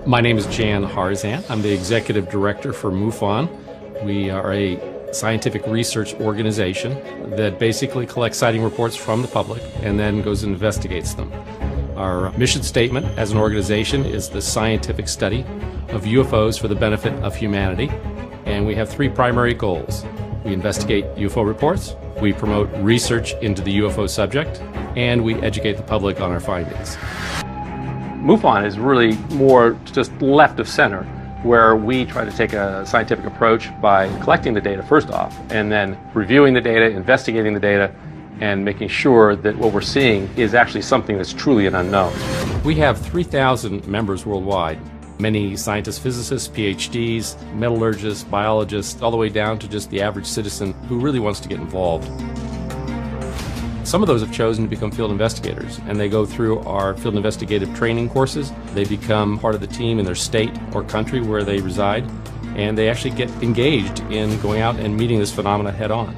My name is Jan Harzan. I'm the Executive Director for MUFON. We are a scientific research organization that basically collects sighting reports from the public and then goes and investigates them. Our mission statement as an organization is the scientific study of UFOs for the benefit of humanity, and we have three primary goals. We investigate UFO reports, we promote research into the UFO subject, and we educate the public on our findings. MUFON is really more just left of center, where we try to take a scientific approach by collecting the data first off, and then reviewing the data, investigating the data, and making sure that what we're seeing is actually something that's truly an unknown. We have 3,000 members worldwide. Many scientists, physicists, PhDs, metallurgists, biologists, all the way down to just the average citizen who really wants to get involved. Some of those have chosen to become field investigators, and they go through our field investigative training courses. They become part of the team in their state or country where they reside, and they actually get engaged in going out and meeting this phenomena head on.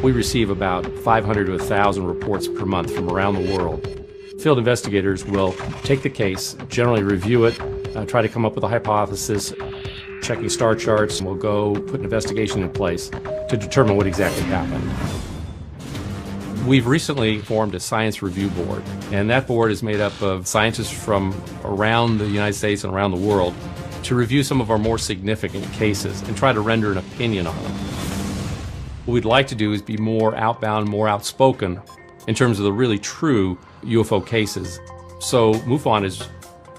We receive about 500 to 1,000 reports per month from around the world. Field investigators will take the case, generally review it, try to come up with a hypothesis, checking star charts, and we'll go put an investigation in place to determine what exactly happened. We've recently formed a science review board, and that board is made up of scientists from around the United States and around the world to review some of our more significant cases and try to render an opinion on them. What we'd like to do is be more outbound, more outspoken in terms of the really true UFO cases. So MUFON is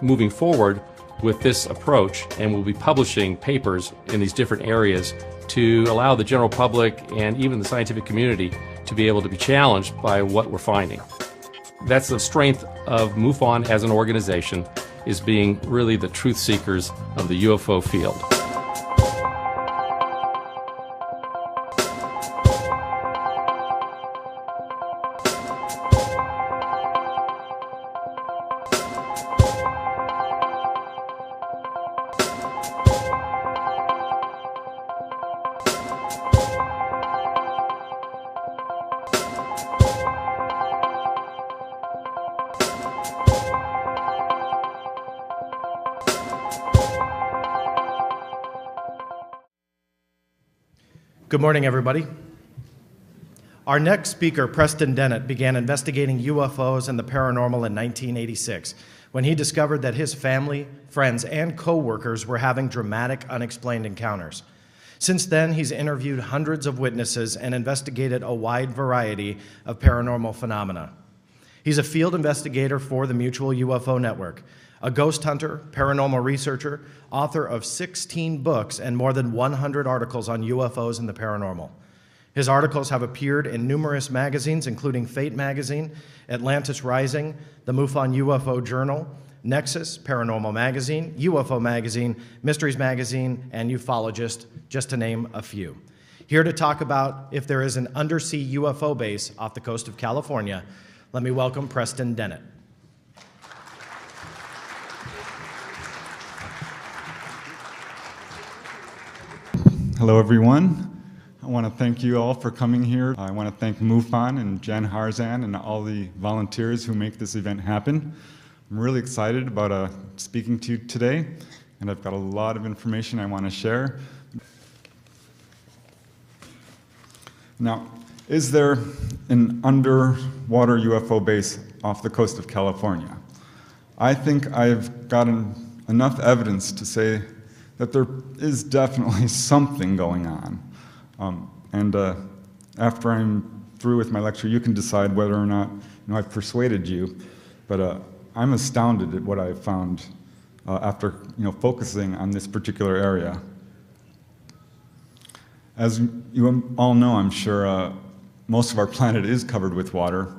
moving forward with this approach, and we'll be publishing papers in these different areas to allow the general public and even the scientific community to be able to be challenged by what we're finding. That's the strength of MUFON as an organization, is being really the truth seekers of the UFO field. Good morning, everybody. Our next speaker, Preston Dennett, began investigating UFOs and the paranormal in 1986 when he discovered that his family, friends, and co-workers were having dramatic, unexplained encounters. Since then, he's interviewed hundreds of witnesses and investigated a wide variety of paranormal phenomena. He's a field investigator for the Mutual UFO Network, a ghost hunter, paranormal researcher, author of 16 books and more than 100 articles on UFOs and the paranormal. His articles have appeared in numerous magazines, including Fate Magazine, Atlantis Rising, the MUFON UFO Journal, Nexus, Paranormal Magazine, UFO Magazine, Mysteries Magazine, and Ufologist, just to name a few. Here to talk about if there is an undersea UFO base off the coast of California, let me welcome Preston Dennett. Hello, everyone. I want to thank you all for coming here. I want to thank MUFON and Jan Harzan and all the volunteers who make this event happen. I'm really excited about speaking to you today, and I've got a lot of information I want to share. Now, is there an underwater UFO base off the coast of California? I think I've gotten enough evidence to say that there is definitely something going on. After I'm through with my lecture, you can decide whether or not I've persuaded you, but I'm astounded at what I've found after focusing on this particular area. As you all know, I'm sure, most of our planet is covered with water,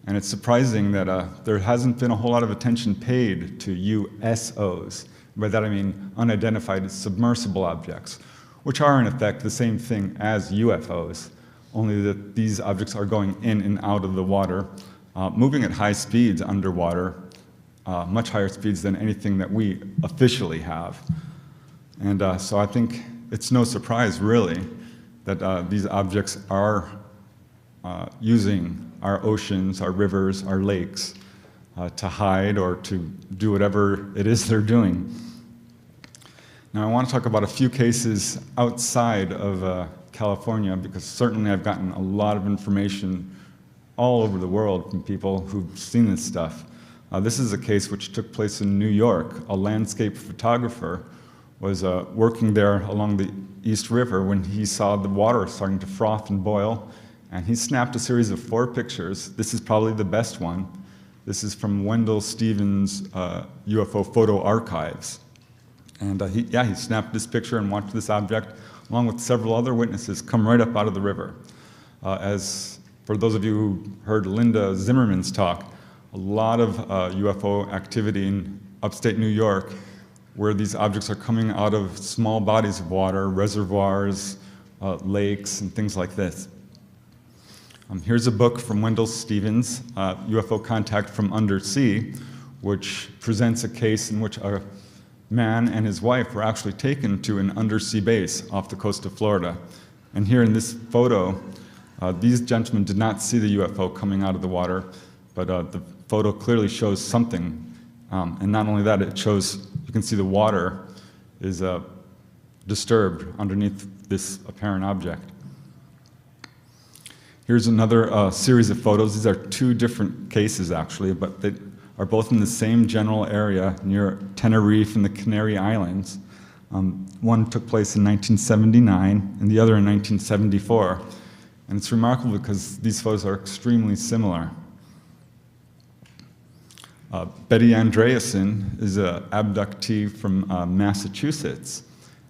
and it's surprising that there hasn't been a whole lot of attention paid to USOs. By that I mean unidentified submersible objects, which are in effect the same thing as UFOs, only that these objects are going in and out of the water, moving at high speeds underwater, much higher speeds than anything that we officially have. And so I think it's no surprise, really, that these objects are using our oceans, our rivers, our lakes to hide or to do whatever it is they're doing. Now I want to talk about a few cases outside of California, because certainly I've gotten a lot of information all over the world from people who've seen this stuff. This is a case which took place in New York. A landscape photographer was working there along the East River when he saw the water starting to froth and boil, and he snapped a series of 4 pictures. This is probably the best one. This is from Wendell Stevens' UFO photo archives. And he snapped this picture and watched this object, along with several other witnesses, come right up out of the river. As for those of you who heard Linda Zimmerman's talk, a lot of UFO activity in upstate New York, where these objects are coming out of small bodies of water, reservoirs, lakes, and things like this. Here's a book from Wendell Stevens, UFO Contact from Undersea, which presents a case in which a man and his wife were actually taken to an undersea base off the coast of Florida. And here in this photo, these gentlemen did not see the UFO coming out of the water, but the photo clearly shows something. And not only that, it shows, you can see the water is disturbed underneath this apparent object. Here's another series of photos. These are 2 different cases, actually, but they are both in the same general area near Tenerife and the Canary Islands. One took place in 1979 and the other in 1974. And it's remarkable because these photos are extremely similar. Betty Andreasen is an abductee from Massachusetts,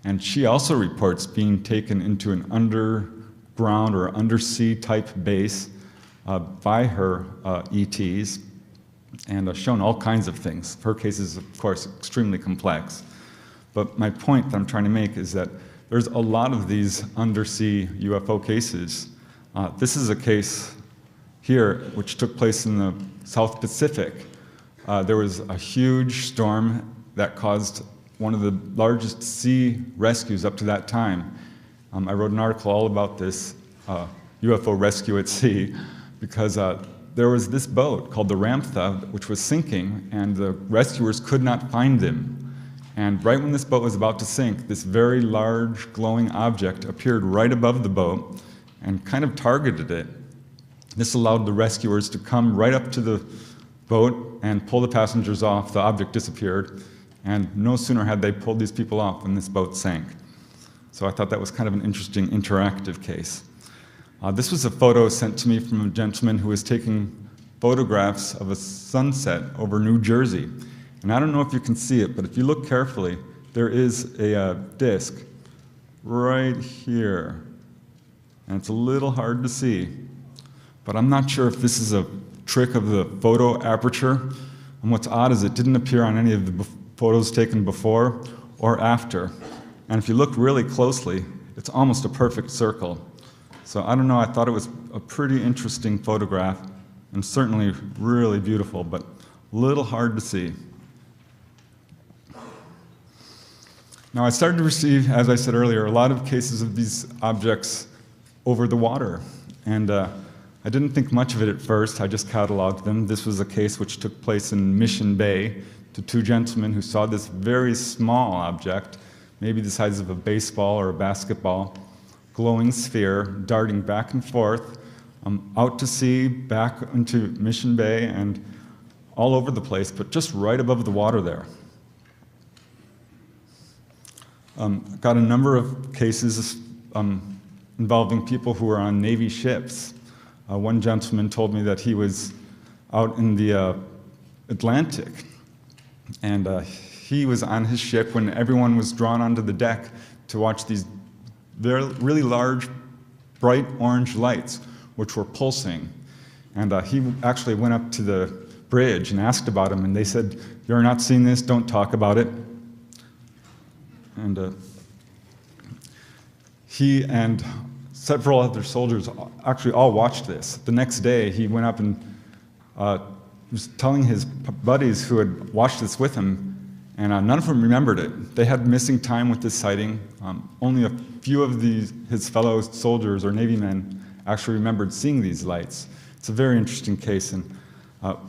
and she also reports being taken into an underground or undersea type base by her ETs, and shown all kinds of things. Her case is, of course, extremely complex. But my point that I'm trying to make is that there's a lot of these undersea UFO cases. This is a case here which took place in the South Pacific. There was a huge storm that caused one of the largest sea rescues up to that time. I wrote an article all about this UFO rescue at sea, because there was this boat called the Ramtha, which was sinking, and the rescuers could not find them. And right when this boat was about to sink, this very large glowing object appeared right above the boat and kind of targeted it. This allowed the rescuers to come right up to the boat and pull the passengers off. The object disappeared, and no sooner had they pulled these people off when this boat sank. So I thought that was kind of an interesting interactive case. This was a photo sent to me from a gentleman who was taking photographs of a sunset over New Jersey. And I don't know if you can see it, but if you look carefully, there is a disc right here. And it's a little hard to see. But I'm not sure if this is a trick of the photo aperture. And what's odd is it didn't appear on any of the photos taken before or after. And if you look really closely, it's almost a perfect circle. So I don't know, I thought it was a pretty interesting photograph, and certainly really beautiful, but a little hard to see. Now I started to receive, as I said earlier, a lot of cases of these objects over the water. And I didn't think much of it at first, I just cataloged them. This was a case which took place in Mission Bay to 2 gentlemen who saw this very small object, maybe the size of a baseball or a basketball, glowing sphere darting back and forth, out to sea, back into Mission Bay, and all over the place, but just right above the water there. Got a number of cases involving people who were on Navy ships. One gentleman told me that he was out in the Atlantic, and he was on his ship when everyone was drawn onto the deck to watch these really large, bright orange lights, which were pulsing. And he actually went up to the bridge and asked about them, and they said, "You're not seeing this, don't talk about it." And he and several other soldiers actually all watched this. The next day, he went up and was telling his buddies who had watched this with him, and none of them remembered it. They had missing time with this sighting. Only a few of his fellow soldiers or Navy men actually remembered seeing these lights. It's a very interesting case, and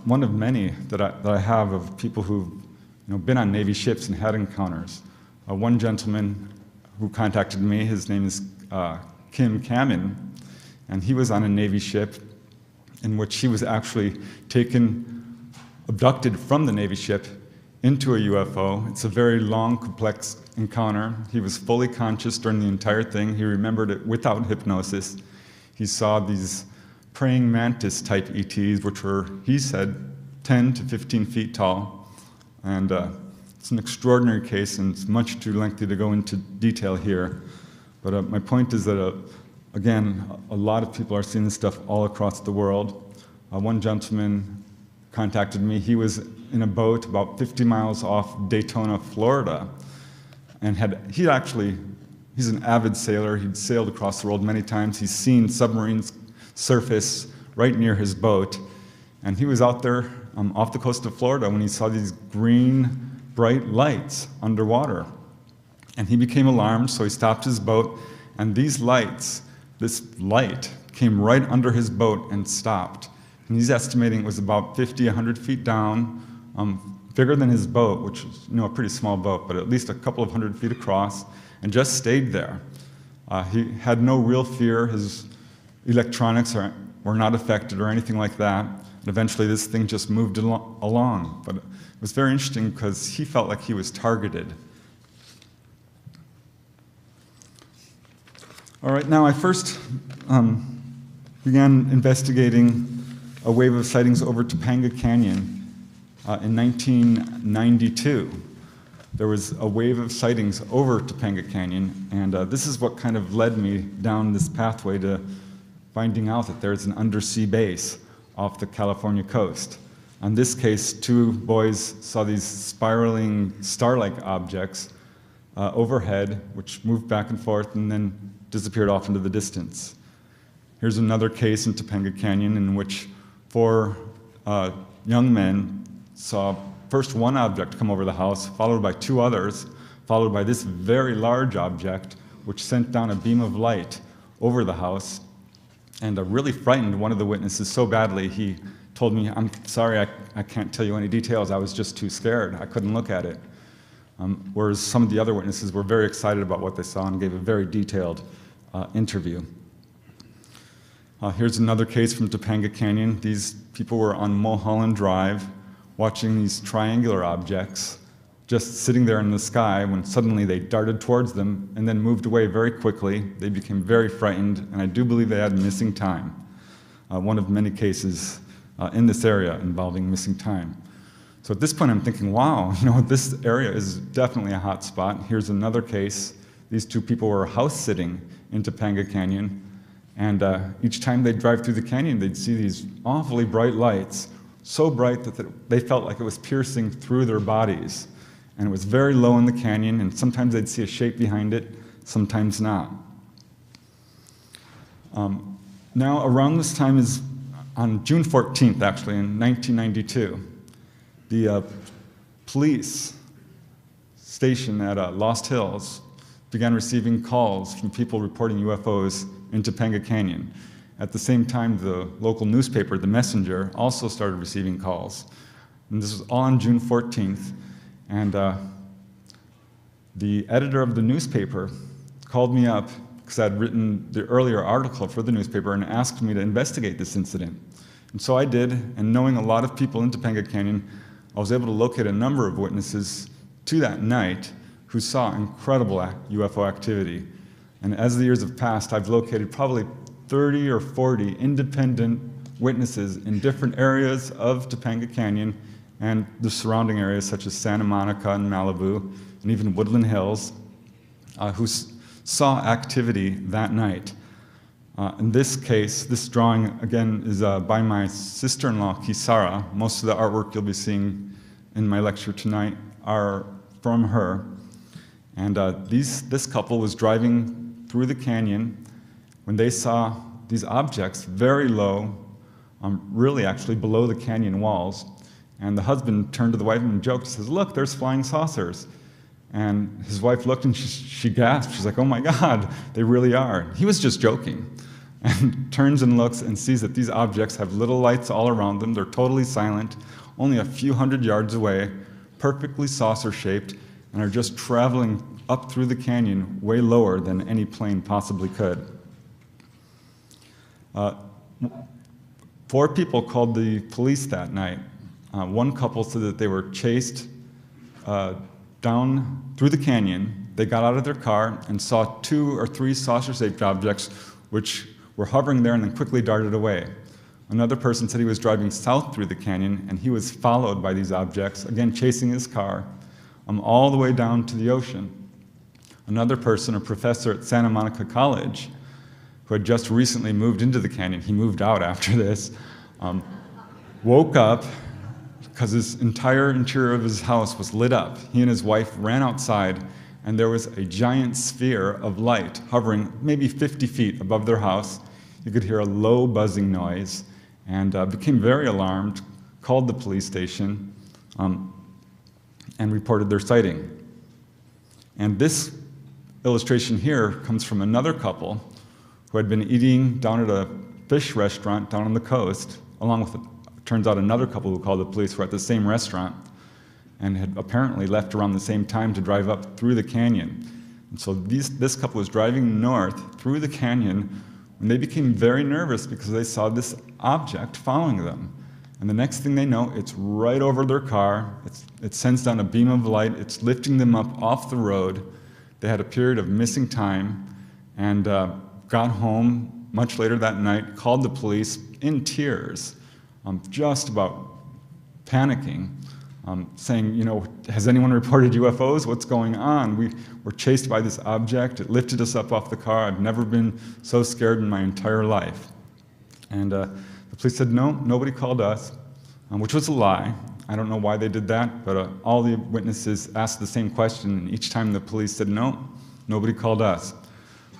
one of many that I have of people who've been on Navy ships and had encounters One gentleman who contacted me, his name is Kim Kamen, and he was on a Navy ship in which he was actually abducted from the Navy ship into a UFO. It's a very long, complex encounter. He was fully conscious during the entire thing. He remembered it without hypnosis. He saw these praying mantis type ETs, which were, he said, 10 to 15 feet tall. And it's an extraordinary case, and it's much too lengthy to go into detail here. But my point is that, again, a lot of people are seeing this stuff all across the world. One gentleman contacted me. He was in a boat about 50 miles off Daytona, Florida, and he's an avid sailor. He'd sailed across the world many times. He's seen submarines surface right near his boat, and he was out there off the coast of Florida when he saw these green, bright lights underwater. And he became alarmed, so he stopped his boat, and this light came right under his boat and stopped. And he's estimating it was about 50, 100 feet down, bigger than his boat, which is a pretty small boat, but at least a couple of 100 feet across, and just stayed there. He had no real fear. His electronics were not affected or anything like that. And eventually this thing just moved along. But it was very interesting because he felt like he was targeted. All right, now I first began investigating a wave of sightings over Topanga Canyon in 1992. There was a wave of sightings over Topanga Canyon, and this is what kind of led me down this pathway to finding out that there's an undersea base off the California coast. In this case, two boys saw these spiraling star-like objects overhead, which moved back and forth and then disappeared off into the distance. Here's another case in Topanga Canyon in which 4 young men saw first one object come over the house, followed by 2 others, followed by this very large object, which sent down a beam of light over the house, and really frightened one of the witnesses so badly, he told me, "I'm sorry, I can't tell you any details. I was just too scared. I couldn't look at it." Whereas some of the other witnesses were very excited about what they saw and gave a very detailed interview. Here's another case from Topanga Canyon. These people were on Mulholland Drive watching these triangular objects just sitting there in the sky when suddenly they darted towards them and then moved away very quickly. They became very frightened, and I do believe they had missing time. One of many cases in this area involving missing time. So at this point I'm thinking, wow, this area is definitely a hot spot. Here's another case. These 2 people were house sitting in Topanga Canyon, and each time they'd drive through the canyon, they'd see these awfully bright lights, so bright that they felt like it was piercing through their bodies. And it was very low in the canyon, and sometimes they'd see a shape behind it, sometimes not. Now, around this time is on June 14th, actually, in 1992, the police station at Lost Hills began receiving calls from people reporting UFOs in Topanga Canyon. At the same time, the local newspaper, The Messenger, also started receiving calls. And this was all on June 14th. And the editor of the newspaper called me up because I'd written the earlier article for the newspaper and asked me to investigate this incident. And so I did, and knowing a lot of people in Topanga Canyon, I was able to locate a number of witnesses to that night who saw incredible UFO activity. And as the years have passed, I've located probably 30 or 40 independent witnesses in different areas of Topanga Canyon and the surrounding areas such as Santa Monica and Malibu, and even Woodland Hills, who saw activity that night. In this case, this drawing, again, is by my sister-in-law, Kisara. Most of the artwork you'll be seeing in my lecture tonight are from her. And this couple was driving through the canyon when they saw these objects very low, really actually below the canyon walls. And the husband turned to the wife and joked, says, "Look, there's flying saucers." And his wife looked and she gasped. She's like, "Oh my God, they really are." He was just joking. And turns and looks and sees that these objects have little lights all around them. They're totally silent, only a few hundred yards away, perfectly saucer-shaped, and are just traveling up through the canyon way lower than any plane possibly could. 4 people called the police that night. One couple said that they were chased down through the canyon. They got out of their car and saw 2 or 3 saucer-shaped objects which were hovering there and then quickly darted away. Another person said he was driving south through the canyon and he was followed by these objects, again chasing his car, all the way down to the ocean. Another person, a professor at Santa Monica College, who had just recently moved into the canyon, he moved out after this, woke up because his entire interior of his house was lit up. He and his wife ran outside, and there was a giant sphere of light hovering maybe 50 feet above their house. You could hear a low buzzing noise, and became very alarmed, called the police station, and reported their sighting. And this illustration here comes from another couple who had been eating down at a fish restaurant down on the coast, along with, turns out, another couple who called the police were at the same restaurant and had apparently left around the same time to drive up through the canyon. And so this couple was driving north through the canyon when they became very nervous because they saw this object following them. And the next thing they know, it's right over their car, it sends down a beam of light, it's lifting them up off the road. They had a period of missing time and got home much later that night, called the police in tears, just about panicking, saying, you know, has anyone reported UFOs? What's going on? We were chased by this object. It lifted us up off the car. I've never been so scared in my entire life. And the police said, no, nobody called us, which was a lie. I don't know why they did that, but all the witnesses asked the same question, and each time the police said, no, nobody called us.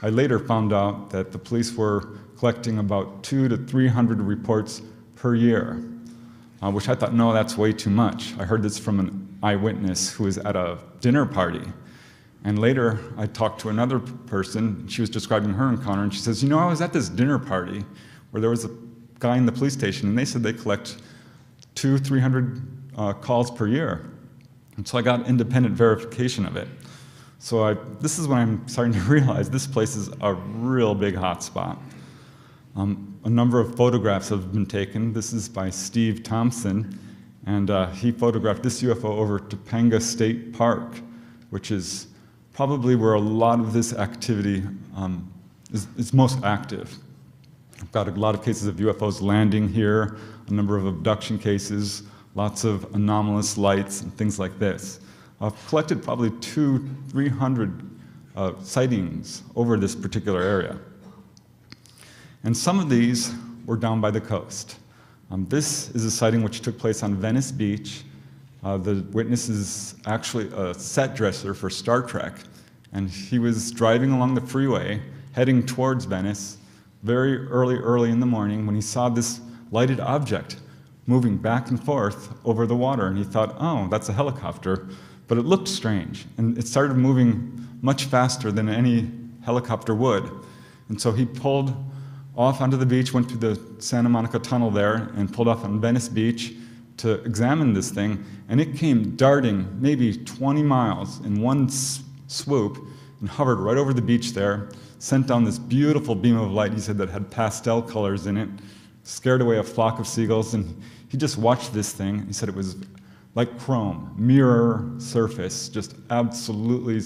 I later found out that the police were collecting about 200 to 300 reports per year, which I thought, no, that's way too much. I heard this from an eyewitness who was at a dinner party. And later, I talked to another person. She was describing her encounter, and she says, you know, I was at this dinner party where there was a guy in the police station, and they said they collect 200-300 calls per year. And so I got independent verification of it. So this is when I'm starting to realize this place is a real big hot spot. A number of photographs have been taken. This is by Steve Thompson, and he photographed this UFO over Topanga State Park, which is probably where a lot of this activity is most active. I've got a lot of cases of UFOs landing here, a number of abduction cases, lots of anomalous lights and things like this. I've collected probably 200-300 sightings over this particular area. And some of these were down by the coast. This is a sighting which took place on Venice Beach. The witness is actually a set dresser for Star Trek, and he was driving along the freeway, heading towards Venice, very early in the morning, when he saw this lighted object moving back and forth over the water, and he thought, oh, that's a helicopter. But it looked strange, and it started moving much faster than any helicopter would. And so he pulled off onto the beach, went through the Santa Monica Tunnel there, and pulled off on Venice Beach to examine this thing, and it came darting maybe 20 miles in one swoop and hovered right over the beach there, sent down this beautiful beam of light, he said, that had pastel colors in it, scared away a flock of seagulls, and he just watched this thing. He said it was like chrome, mirror surface, just absolutely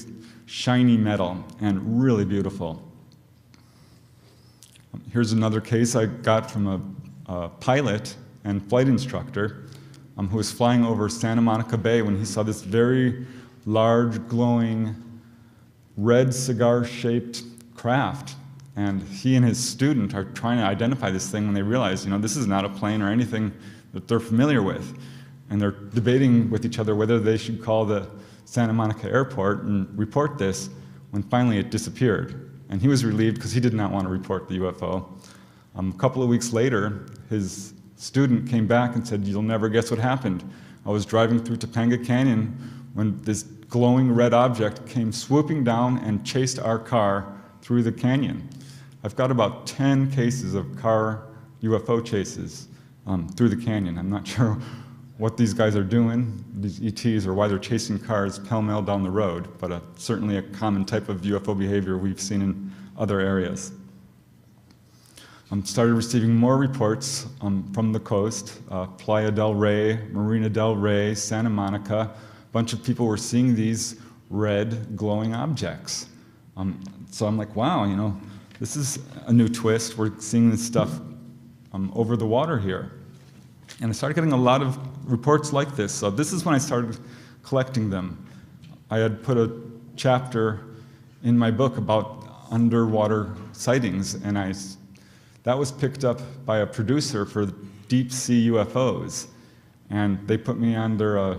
shiny metal and really beautiful. Here's another case I got from a pilot and flight instructor who was flying over Santa Monica Bay when he saw this very large, glowing, red cigar-shaped craft. And he and his student are trying to identify this thing when they realize, you know, this is not a plane or anything that they're familiar with. And they're debating with each other whether they should call the Santa Monica airport and report this, when finally it disappeared. And he was relieved because he did not want to report the UFO. A couple of weeks later, his student came back and said, you'll never guess what happened. I was driving through Topanga Canyon when this glowing red object came swooping down and chased our car through the canyon. I've got about 10 cases of car UFO chases through the canyon. I'm not sure what these guys are doing, these ETs, or why they're chasing cars pell-mell down the road, but certainly a common type of UFO behavior we've seen in other areas. Started receiving more reports from the coast, Playa del Rey, Marina del Rey, Santa Monica. A bunch of people were seeing these red glowing objects. So I'm like, wow, you know, this is a new twist. We're seeing this stuff over the water here. And I started getting a lot of reports like this. So this is when I started collecting them. I had put a chapter in my book about underwater sightings, and that was picked up by a producer for deep sea UFOs. And they put me on their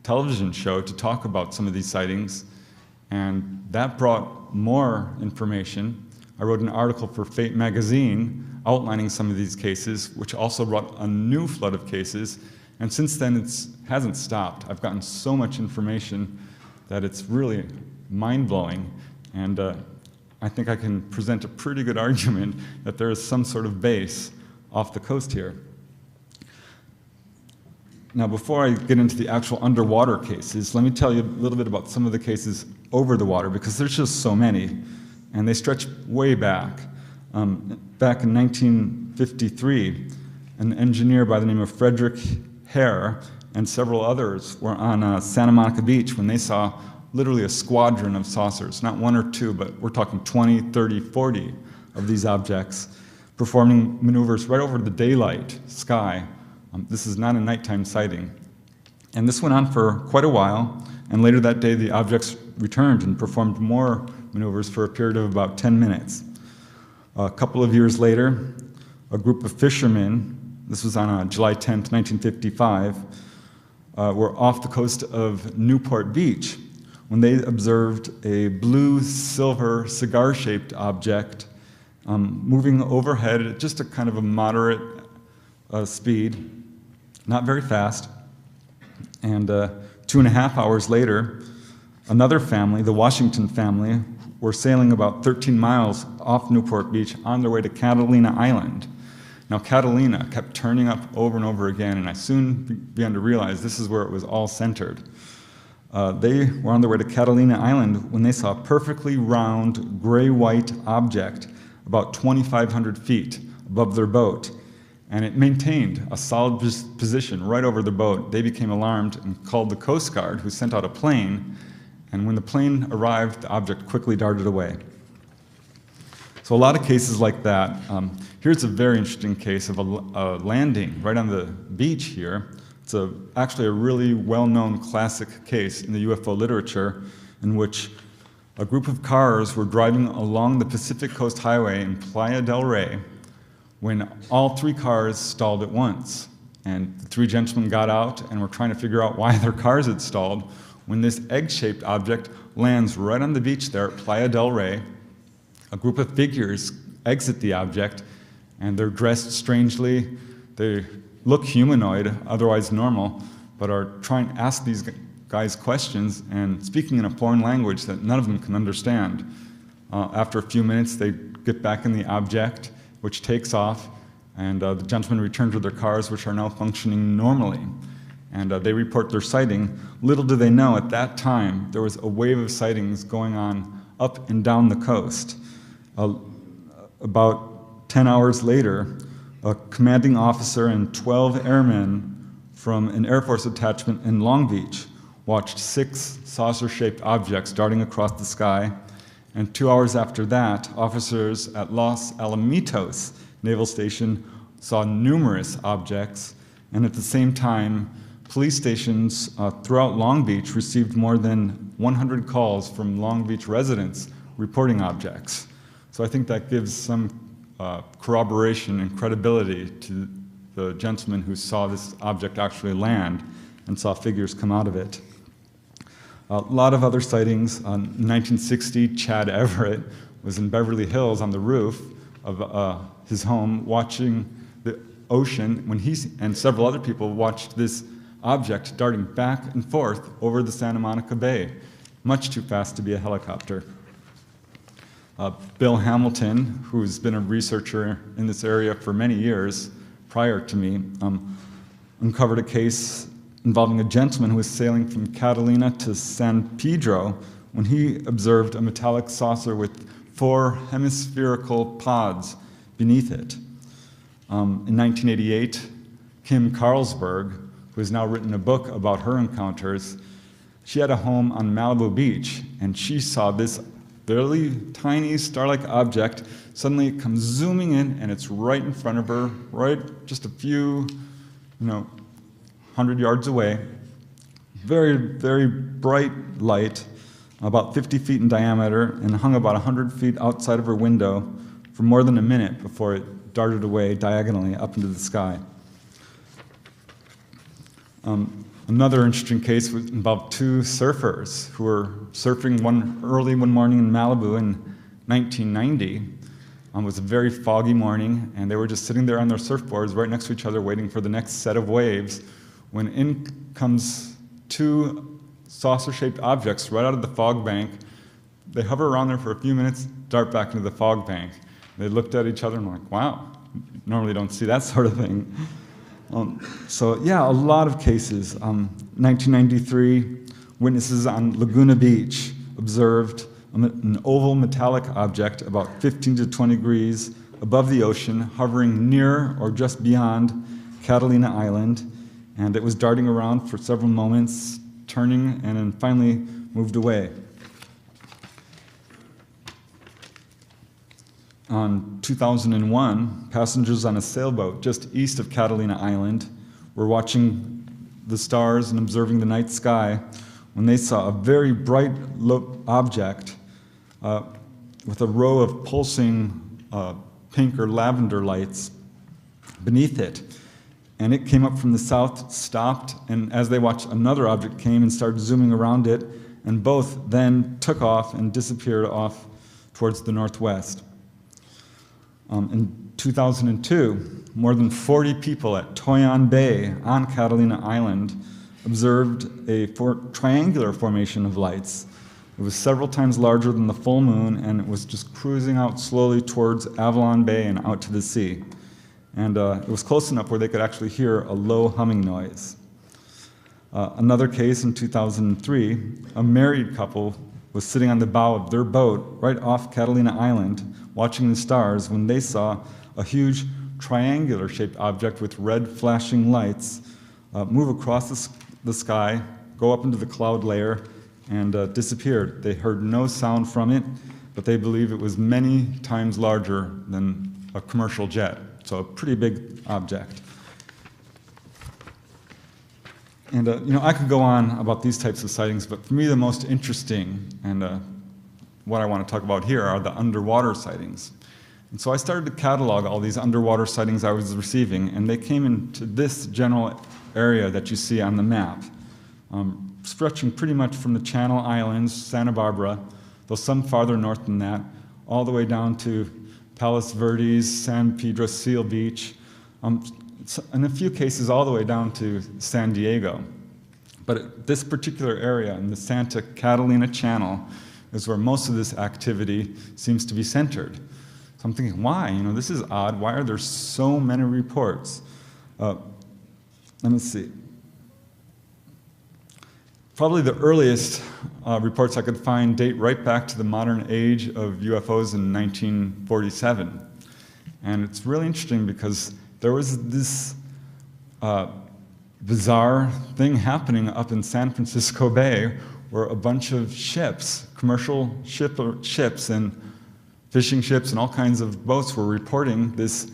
television show to talk about some of these sightings. And that brought more information. I wrote an article for Fate magazine outlining some of these cases, which also brought a new flood of cases. And since then, it hasn't stopped. I've gotten so much information that it's really mind-blowing. And I think I can present a pretty good argument that there is some sort of base off the coast here. Now, before I get into the actual underwater cases, let me tell you a little bit about some of the cases over the water, because there's just so many, and they stretch way back. Back in 1953, an engineer by the name of Frederick Hare and several others were on Santa Monica Beach when they saw literally a squadron of saucers, not one or two, but we're talking 20, 30, 40 of these objects performing maneuvers right over the daylight sky. This is not a nighttime sighting. And this went on for quite a while, and later that day the objects returned and performed more maneuvers for a period of about 10 minutes. A couple of years later, a group of fishermen, this was on July 10th, 1955, were off the coast of Newport Beach when they observed a blue-silver cigar-shaped object moving overhead at just a kind of a moderate speed, not very fast. And 2.5 hours later, another family, the Washington family, were sailing about 13 miles off Newport Beach on their way to Catalina Island. Now, Catalina kept turning up over and over again, and I soon began to realize this is where it was all centered. They were on their way to Catalina Island when they saw a perfectly round, gray-white object about 2,500 feet above their boat, and it maintained a solid position right over their boat. They became alarmed and called the Coast Guard, who sent out a plane, and when the plane arrived, the object quickly darted away. So a lot of cases like that. Here's a very interesting case of a landing right on the beach here. It's actually a really well-known classic case in the UFO literature in which a group of cars were driving along the Pacific Coast Highway in Playa del Rey when all 3 cars stalled at once. And the 3 gentlemen got out and were trying to figure out why their cars had stalled when this egg-shaped object lands right on the beach there at Playa del Rey. A group of figures exit the object, and they're dressed strangely. They look humanoid, otherwise normal, but are trying to ask these guys questions and speaking in a foreign language that none of them can understand. After a few minutes, they get back in the object, which takes off, and the gentlemen return to their cars, which are now functioning normally. And they report their sighting. Little do they know, at that time, there was a wave of sightings going on up and down the coast. About 10 hours later, a commanding officer and 12 airmen from an Air Force detachment in Long Beach watched 6 saucer-shaped objects darting across the sky. And 2 hours after that, officers at Los Alamitos Naval Station saw numerous objects. And at the same time, police stations throughout Long Beach received more than 100 calls from Long Beach residents reporting objects. So I think that gives some corroboration and credibility to the gentleman who saw this object actually land and saw figures come out of it. A lot of other sightings. In 1960, Chad Everett was in Beverly Hills on the roof of his home watching the ocean when he and several other people watched this object darting back and forth over the Santa Monica Bay, much too fast to be a helicopter. Bill Hamilton, who's been a researcher in this area for many years prior to me, uncovered a case involving a gentleman who was sailing from Catalina to San Pedro when he observed a metallic saucer with 4 hemispherical pods beneath it. In 1988, Kim Carlsberg, who has now written a book about her encounters, she had a home on Malibu Beach, and she saw this fairly tiny star-like object. Suddenly it comes zooming in, and it's right in front of her, right just a few, 100 yards away. Very, very bright light, about 50 feet in diameter, and hung about 100 feet outside of her window for more than a minute before it darted away diagonally up into the sky. Another interesting case involved 2 surfers who were surfing early one morning in Malibu in 1990. It was a very foggy morning, and they were just sitting there on their surfboards right next to each other waiting for the next set of waves, when in comes 2 saucer-shaped objects right out of the fog bank. They hover around there for a few minutes, dart back into the fog bank. They looked at each other and were like, wow, normally don't see that sort of thing. So yeah, a lot of cases. 1993, witnesses on Laguna Beach observed an oval metallic object about 15 to 20 degrees above the ocean, hovering near or just beyond Catalina Island, and it was darting around for several moments, turning, and then finally moved away. On 2001, passengers on a sailboat just east of Catalina Island were watching the stars and observing the night sky when they saw a very bright object with a row of pulsing pink or lavender lights beneath it. And it came up from the south, stopped, and as they watched, another object came and started zooming around it, and both then took off and disappeared off towards the northwest. In 2002, more than 40 people at Toyon Bay on Catalina Island observed a triangular formation of lights. It was several times larger than the full moon, and it was just cruising out slowly towards Avalon Bay and out to the sea. And it was close enough where they could actually hear a low humming noise. Another case in 2003, a married couple was sitting on the bow of their boat right off Catalina Island watching the stars when they saw a huge triangular-shaped object with red flashing lights move across the sky, go up into the cloud layer, and disappeared. They heard no sound from it, but they believe it was many times larger than a commercial jet, so a pretty big object. And I could go on about these types of sightings, but for me the most interesting and what I want to talk about here are the underwater sightings. And so I started to catalog all these underwater sightings I was receiving, and they came into this general area that you see on the map, stretching pretty much from the Channel Islands, Santa Barbara, though some farther north than that, all the way down to Palos Verdes, San Pedro Seal Beach, in a few cases all the way down to San Diego. But this particular area in the Santa Catalina Channel is where most of this activity seems to be centered. So I'm thinking, why? This is odd. Why are there so many reports? Let me see. Probably the earliest reports I could find date right back to the modern age of UFOs in 1947. And it's really interesting because there was this bizarre thing happening up in San Francisco Bay where a bunch of ships, commercial ships and fishing ships and all kinds of boats were reporting this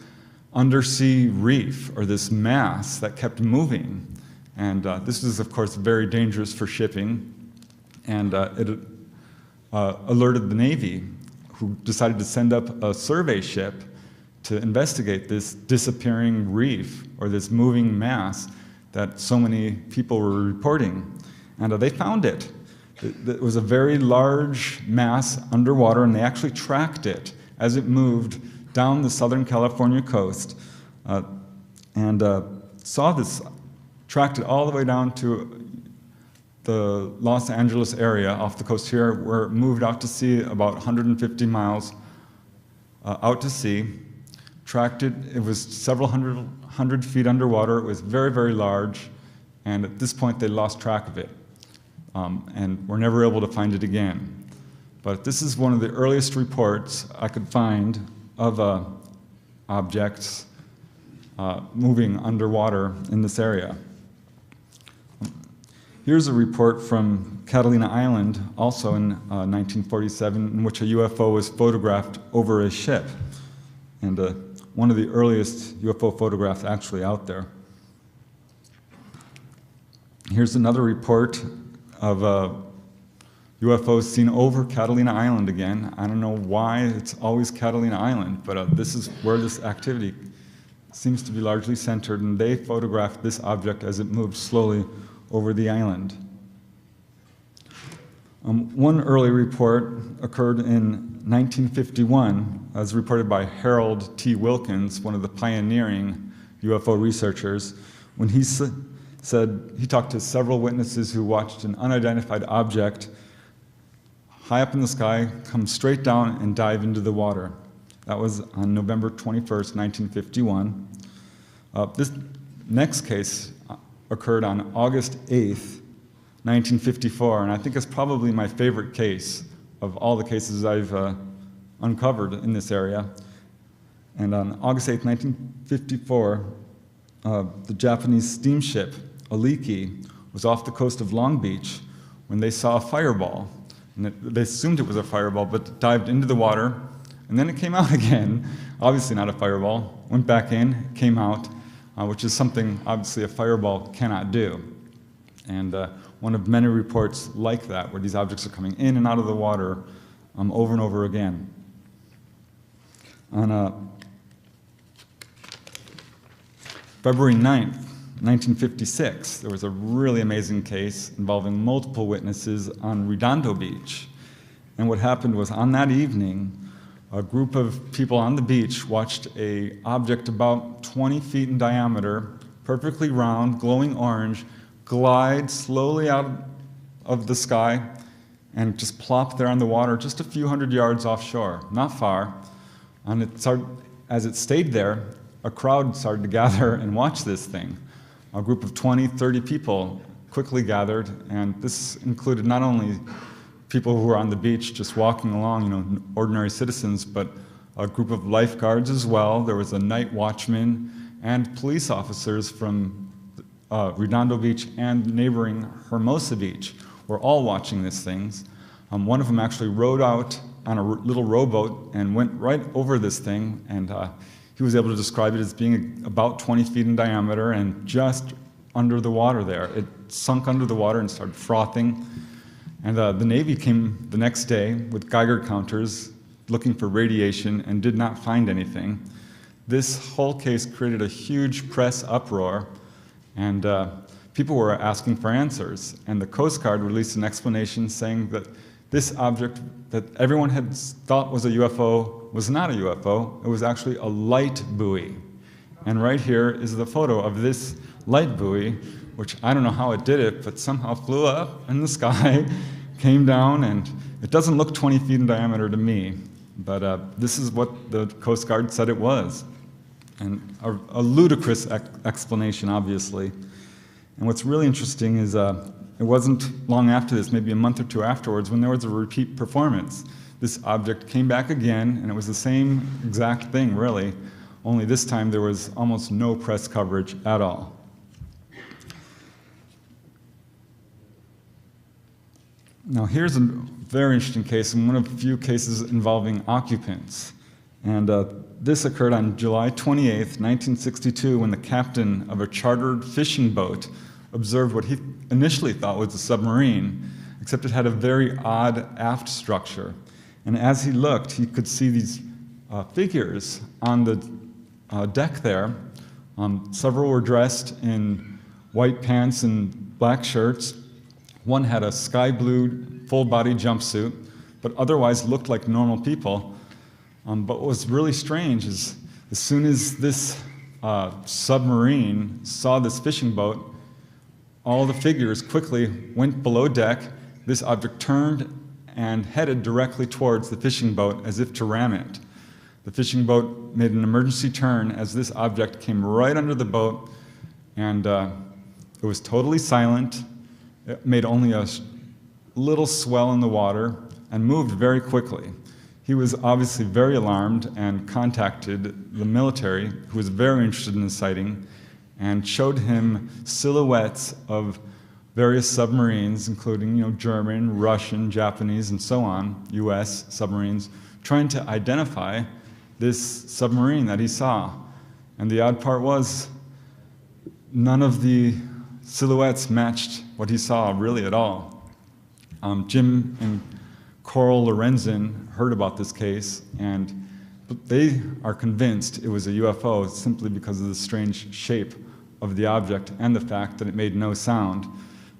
undersea reef, or this mass that kept moving. And this was, of course, very dangerous for shipping. And it alerted the Navy, who decided to send up a survey ship to investigate this disappearing reef, or this moving mass that so many people were reporting. And they found it. It was a very large mass underwater, and they actually tracked it as it moved down the Southern California coast, and saw this, tracked it all the way down to the Los Angeles area off the coast here, where it moved out to sea about 150 miles out to sea, tracked it. It was several hundred feet underwater. It was very, very large, and at this point they lost track of it, and were never able to find it again. But this is one of the earliest reports I could find of objects moving underwater in this area. Here's a report from Catalina Island, also in 1947, in which a UFO was photographed over a ship, and one of the earliest UFO photographs actually out there. Here's another report of UFOs seen over Catalina Island again. I don't know why it's always Catalina Island, but this is where this activity seems to be largely centered, and they photographed this object as it moved slowly over the island. One early report occurred in 1951, as reported by Harold T. Wilkins, one of the pioneering UFO researchers, when he said he talked to several witnesses who watched an unidentified object high up in the sky come straight down and dive into the water. That was on November 21st, 1951. This next case occurred on August 8th, 1954, and I think it's probably my favorite case of all the cases I've uncovered in this area. And on August 8th, 1954, the Japanese steamship Aliki was off the coast of Long Beach when they saw a fireball. And they assumed it was a fireball, but dived into the water, and then it came out again. Obviously not a fireball. Went back in, came out, which is something obviously a fireball cannot do. And one of many reports like that, where these objects are coming in and out of the water over and over again. On February 9th, 1956, there was a really amazing case involving multiple witnesses on Redondo Beach. And what happened was, on that evening, a group of people on the beach watched an object about 20 feet in diameter, perfectly round, glowing orange, glide slowly out of the sky and just plop there on the water just a few hundred yards offshore, not far. And as it stayed there, a crowd started to gather and watch this thing. A group of 20, 30 people quickly gathered, and this included not only people who were on the beach just walking along, ordinary citizens, but a group of lifeguards as well. There was a night watchman and police officers from Redondo Beach and neighboring Hermosa Beach were all watching these things. One of them actually rowed out on a little rowboat and went right over this thing, and he was able to describe it as being about 20 feet in diameter and just under the water there. It sunk under the water and started frothing. And the Navy came the next day with Geiger counters looking for radiation and did not find anything. This whole case created a huge press uproar, and people were asking for answers. And the Coast Guard released an explanation saying that this object that everyone had thought was a UFO was not a UFO. It was actually a light buoy. And right here is the photo of this light buoy, which I don't know how it did it, but somehow flew up in the sky, came down, and it doesn't look 20 feet in diameter to me, but this is what the Coast Guard said it was. And a ludicrous explanation, obviously. And what's really interesting is it wasn't long after this, maybe a month or two afterwards, when there was a repeat performance. This object came back again, and it was the same exact thing, really, only this time there was almost no press coverage at all. Now here's a very interesting case, and one of the few cases involving occupants. And this occurred on July 28th, 1962, when the captain of a chartered fishing boat observed what he initially thought was a submarine, except it had a very odd aft structure. And as he looked, he could see these figures on the deck there. Several were dressed in white pants and black shirts. One had a sky blue full-body jumpsuit, but otherwise looked like normal people. But what was really strange is, as soon as this submarine saw this fishing boat, all the figures quickly went below deck. This object turned and headed directly towards the fishing boat as if to ram it. The fishing boat made an emergency turn as this object came right under the boat, and it was totally silent. It made only a little swell in the water and moved very quickly. He was obviously very alarmed and contacted the military, who was very interested in the sighting, and showed him silhouettes of various submarines, including German, Russian, Japanese, and so on, US submarines, trying to identify this submarine that he saw. And the odd part was, none of the silhouettes matched what he saw really at all. Jim and Coral Lorenzen heard about this case, and they are convinced it was a UFO simply because of the strange shape of the object and the fact that it made no sound.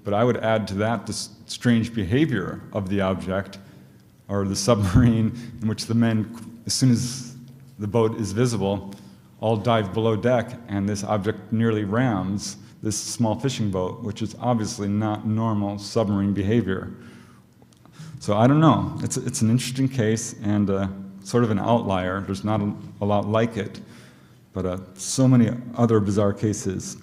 But I would add to that the strange behavior of the object, or the submarine, in which the men, as soon as the boat is visible, all dive below deck, and this object nearly rams this small fishing boat, which is obviously not normal submarine behavior. So I don't know. It's an interesting case and sort of an outlier. There's not a lot like it, but so many other bizarre cases.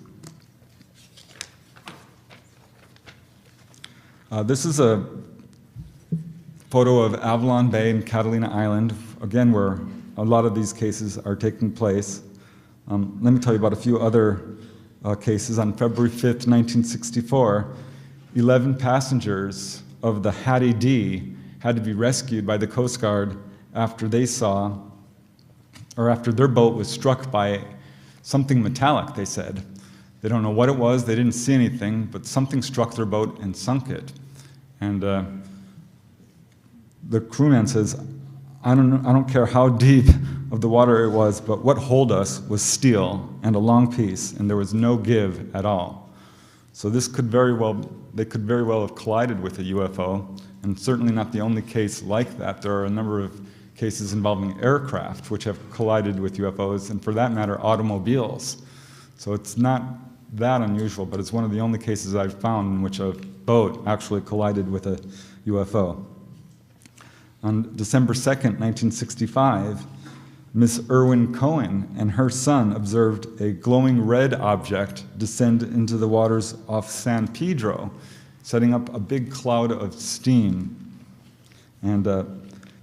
This is a photo of Avalon Bay and Catalina Island, again, where a lot of these cases are taking place. Let me tell you about a few other cases. On February 5th, 1964, 11 passengers of the Hattie D had to be rescued by the Coast Guard after they saw, or after their boat was struck by something metallic, they said. They don't know what it was, they didn't see anything, but something struck their boat and sunk it. And the crewman says, I don't care how deep of the water it was, but what holed us was steel and a long piece, and there was no give at all. So this could very well, they could very well have collided with a UFO, and certainly not the only case like that. There are a number of cases involving aircraft which have collided with UFOs, and for that matter, automobiles. So it's not that unusual, but it's one of the only cases I've found in which a boat actually collided with a UFO. On December 2nd, 1965, Miss Irwin Cohen and her son observed a glowing red object descend into the waters off San Pedro, setting up a big cloud of steam. And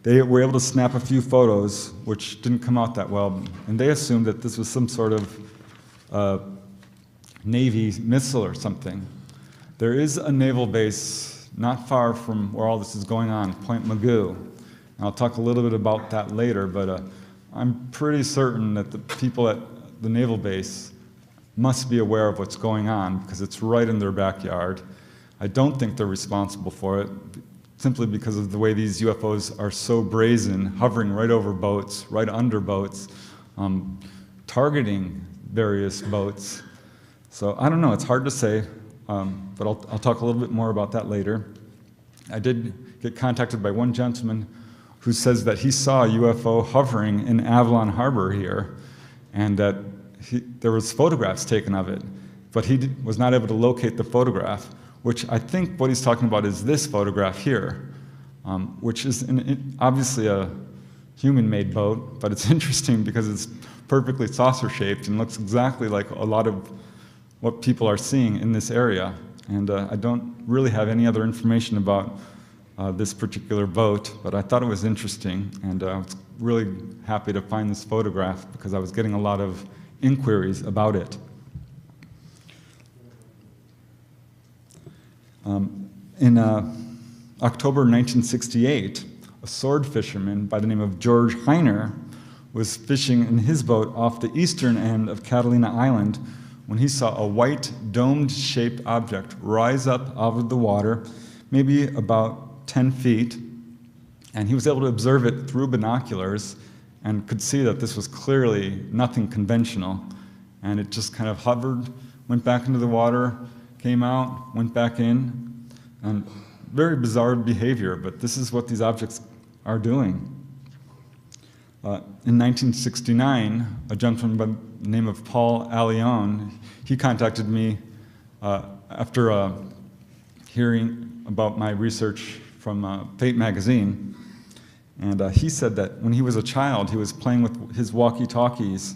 they were able to snap a few photos, which didn't come out that well, and they assumed that this was some sort of Navy missile or something. There is a naval base not far from where all this is going on, Point Magoo. And I'll talk a little bit about that later, but I'm pretty certain that the people at the naval base must be aware of what's going on because it's right in their backyard. I don't think they're responsible for it, simply because of the way these UFOs are so brazen, hovering right over boats, right under boats, targeting various boats. So I don't know, it's hard to say, but I'll talk a little bit more about that later. I did get contacted by one gentleman who says that he saw a UFO hovering in Avalon Harbor here, and that there was photographs taken of it, but he was not able to locate the photograph, which I think what he's talking about is this photograph here, which is obviously a human-made boat, but it's interesting because it's perfectly saucer-shaped and looks exactly like a lot of what people are seeing in this area. And I don't really have any other information about this particular boat, but I thought it was interesting, and I was really happy to find this photograph because I was getting a lot of inquiries about it. In October 1968, a sword fisherman by the name of George Heiner was fishing in his boat off the eastern end of Catalina Island when he saw a white domed-shaped object rise up out of the water, maybe about 10 feet, and he was able to observe it through binoculars and could see that this was clearly nothing conventional. And it just kind of hovered, went back into the water, came out, went back in, and very bizarre behavior, but this is what these objects are doing. In 1969, a gentleman by the name of Paul Allione, he contacted me after hearing about my research from Fate magazine, And he said that when he was a child, he was playing with his walkie-talkies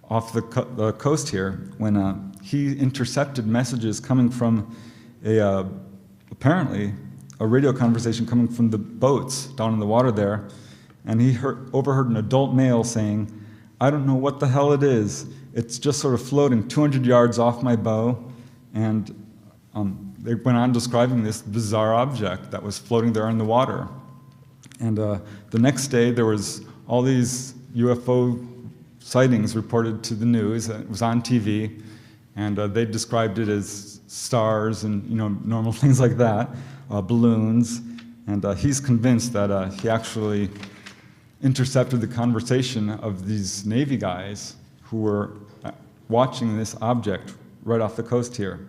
off the coast here when he intercepted messages coming from apparently a radio conversation coming from the boats down in the water there, and he overheard an adult male saying, "I don't know what the hell it is. It's just sort of floating 200 yards off my bow," and they went on describing this bizarre object that was floating there in the water. And the next day, there was all these UFO sightings reported to the news. It was on TV, and they described it as stars and normal things like that, balloons. And he's convinced that he actually intercepted the conversation of these Navy guys who were watching this object right off the coast here.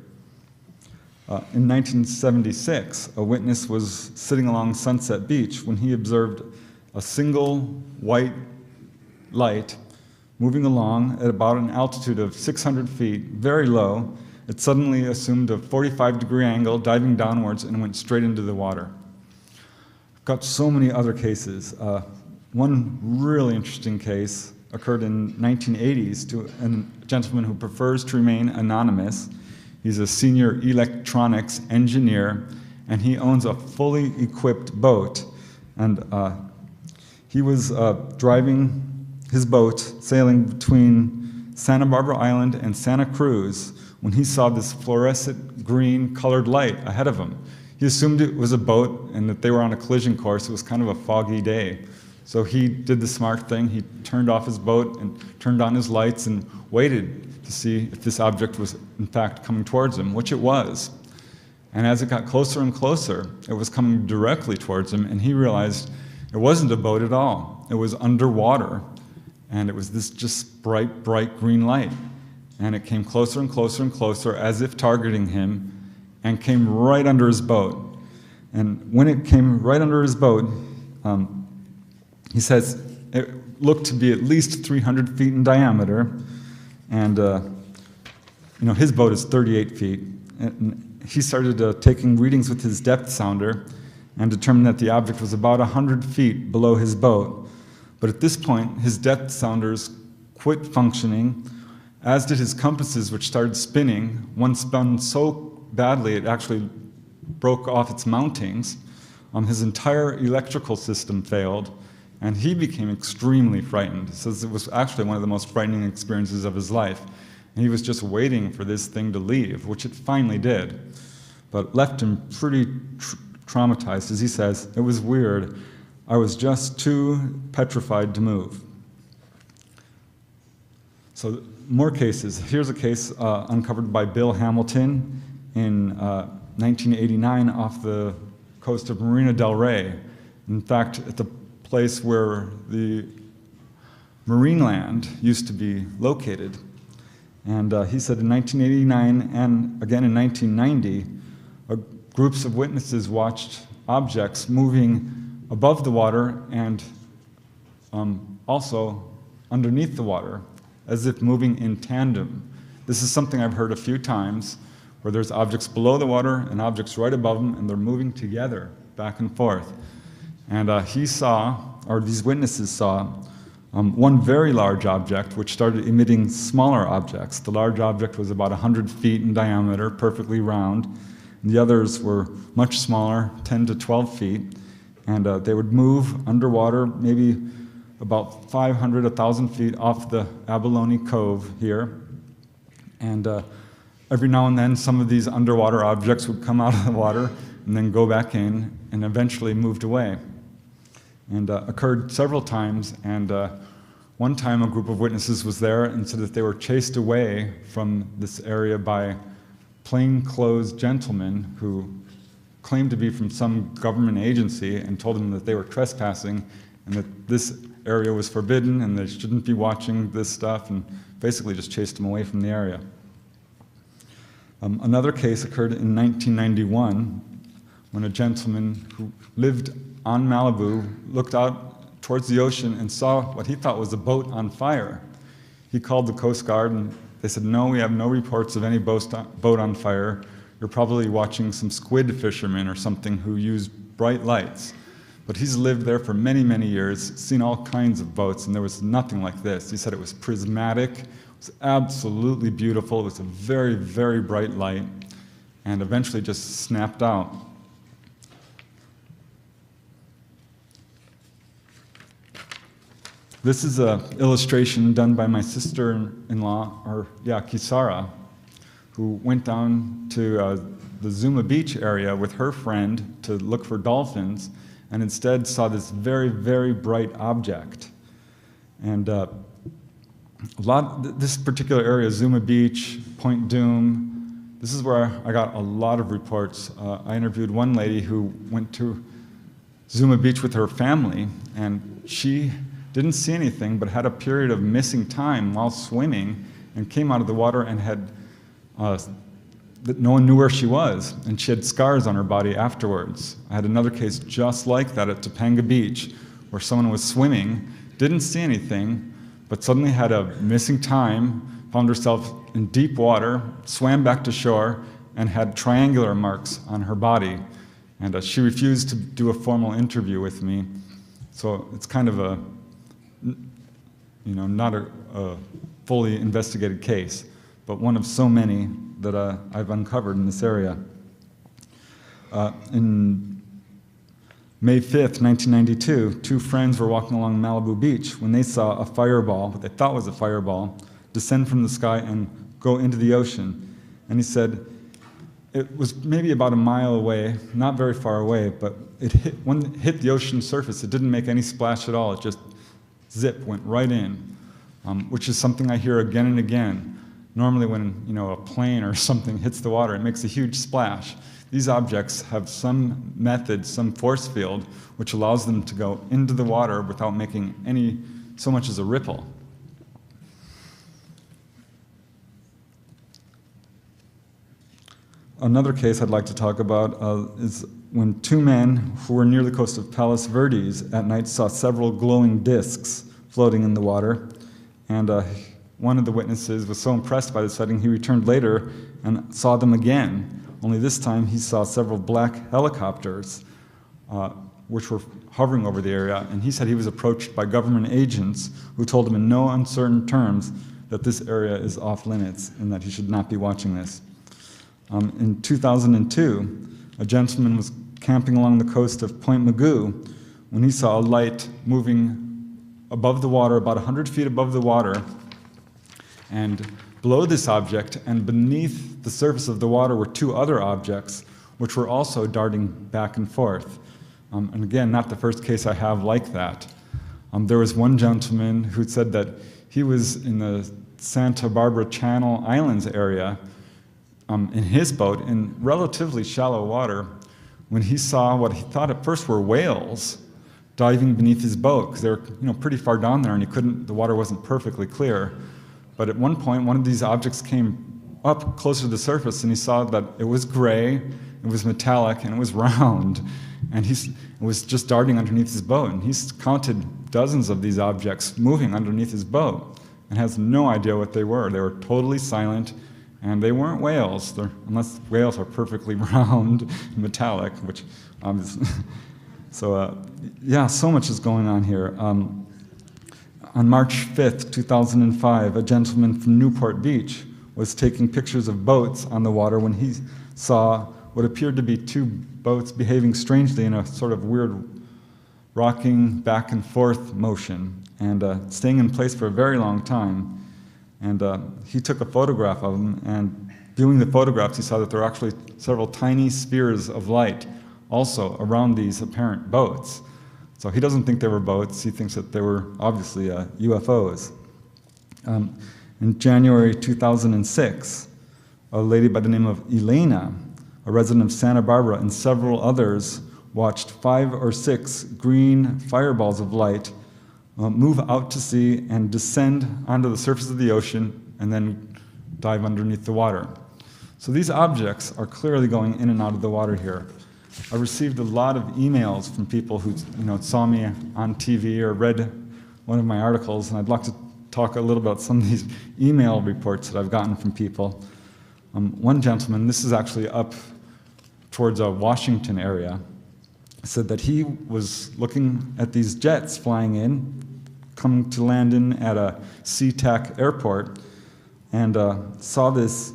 In 1976, a witness was sitting along Sunset Beach when he observed a single white light moving along at about an altitude of 600 feet, very low. It suddenly assumed a 45-degree angle, diving downwards, and went straight into the water. I've got so many other cases. One really interesting case occurred in 1980s to a gentleman who prefers to remain anonymous. He's a senior electronics engineer, and he owns a fully equipped boat. And he was driving his boat, sailing between Santa Barbara Island and Santa Cruz, when he saw this fluorescent green colored light ahead of him. He assumed it was a boat and that they were on a collision course. It was kind of a foggy day. So he did the smart thing. He turned off his boat and turned on his lights and waited to see if this object was in fact coming towards him, which it was. And as it got closer and closer, it was coming directly towards him, and he realized it wasn't a boat at all. It was underwater, and it was this just bright, bright green light. And it came closer and closer and closer, as if targeting him, and came right under his boat. And when it came right under his boat, he says it looked to be at least 300 feet in diameter, and his boat is 38 feet. And he started taking readings with his depth sounder and determined that the object was about 100 feet below his boat. But at this point, his depth sounders quit functioning, as did his compasses, which started spinning. One spun so badly it actually broke off its mountings. His entire electrical system failed, and he became extremely frightened. He says it was actually one of the most frightening experiences of his life. And he was just waiting for this thing to leave, which it finally did, but left him pretty traumatized. As he says, it was weird. I was just too petrified to move. So more cases. Here's a case uncovered by Bill Hamilton in 1989 off the coast of Marina del Rey. In fact, at the place where the Marineland used to be located. And he said in 1989 and again in 1990, groups of witnesses watched objects moving above the water and also underneath the water, as if moving in tandem. This is something I've heard a few times, where there's objects below the water and objects right above them, and they're moving together, back and forth. And he saw, or these witnesses saw, one very large object which started emitting smaller objects. The large object was about 100 feet in diameter, perfectly round. And the others were much smaller, 10 to 12 feet. And they would move underwater, maybe about 500, 1,000 feet off the Abalone Cove here. And every now and then, some of these underwater objects would come out of the water and then go back in and eventually moved away. And occurred several times, and one time a group of witnesses was there and said that they were chased away from this area by plainclothes gentlemen who claimed to be from some government agency and told them that they were trespassing and that this area was forbidden and they shouldn't be watching this stuff, and basically just chased them away from the area. Another case occurred in 1991 when a gentleman who lived on Malibu looked out towards the ocean and saw what he thought was a boat on fire. He called the Coast Guard and they said, "No, we have no reports of any boat on fire. You're probably watching some squid fishermen or something who use bright lights." But he's lived there for many, many years, seen all kinds of boats, and there was nothing like this. He said it was prismatic, it was absolutely beautiful, it was a very, very bright light, and eventually just snapped out. This is an illustration done by my sister-in-law, Kisara, who went down to the Zuma Beach area with her friend to look for dolphins, and instead saw this very, very bright object. And this particular area, Zuma Beach, Point Doom, this is where I got a lot of reports. I interviewed one lady who went to Zuma Beach with her family, and she didn't see anything, but had a period of missing time while swimming, and came out of the water and had, no one knew where she was, and she had scars on her body afterwards. I had another case just like that at Topanga Beach, where someone was swimming, didn't see anything, but suddenly had a missing time, found herself in deep water, swam back to shore, and had triangular marks on her body. And she refused to do a formal interview with me. So it's kind of a, not a fully investigated case, but one of so many that I've uncovered in this area. In May 5th, 1992, two friends were walking along Malibu Beach when they saw a fireball, what they thought was a fireball, descend from the sky and go into the ocean. And he said it was maybe about a mile away, not very far away, but when it hit the ocean surface, it didn't make any splash at all. It just zip, went right in, which is something I hear again and again. Normally when a plane or something hits the water, it makes a huge splash. These objects have some method, some force field, which allows them to go into the water without making so much as a ripple. Another case I'd like to talk about is when two men who were near the coast of Palos Verdes at night saw several glowing discs floating in the water, and one of the witnesses was so impressed by the sighting, he returned later and saw them again. Only this time he saw several black helicopters which were hovering over the area, and he said he was approached by government agents who told him in no uncertain terms that this area is off limits and that he should not be watching this. In 2002, a gentleman was camping along the coast of Point Mugu when he saw a light moving above the water, about 100 feet above the water, and below this object and beneath the surface of the water were two other objects which were also darting back and forth. And again, not the first case I have like that. There was one gentleman who said that he was in the Santa Barbara Channel Islands area in his boat in relatively shallow water when he saw what he thought at first were whales diving beneath his boat, because they were pretty far down there and the water wasn't perfectly clear. But at one point, one of these objects came up closer to the surface, and he saw that it was gray, it was metallic, and it was round. And it was just darting underneath his boat. And he's counted dozens of these objects moving underneath his boat and has no idea what they were. They were totally silent, and they weren't whales, unless whales are perfectly round and metallic, which obviously. So, so much is going on here. On March 5th, 2005, a gentleman from Newport Beach was taking pictures of boats on the water when he saw what appeared to be two boats behaving strangely in a sort of weird rocking back and forth motion and staying in place for a very long time. And he took a photograph of them, and viewing the photographs, he saw that there were actually several tiny spheres of light also around these apparent boats. So he doesn't think they were boats, he thinks that they were obviously UFOs. In January 2006, a lady by the name of Elena, a resident of Santa Barbara, and several others watched 5 or 6 green fireballs of light move out to sea and descend onto the surface of the ocean and then dive underneath the water. So these objects are clearly going in and out of the water here. I received a lot of emails from people who saw me on TV or read one of my articles, and I'd like to talk a little about some of these email reports that I've gotten from people. One gentleman, this is actually up towards a Washington area, said that he was looking at these jets flying in, coming to land in at a SeaTac airport, and saw this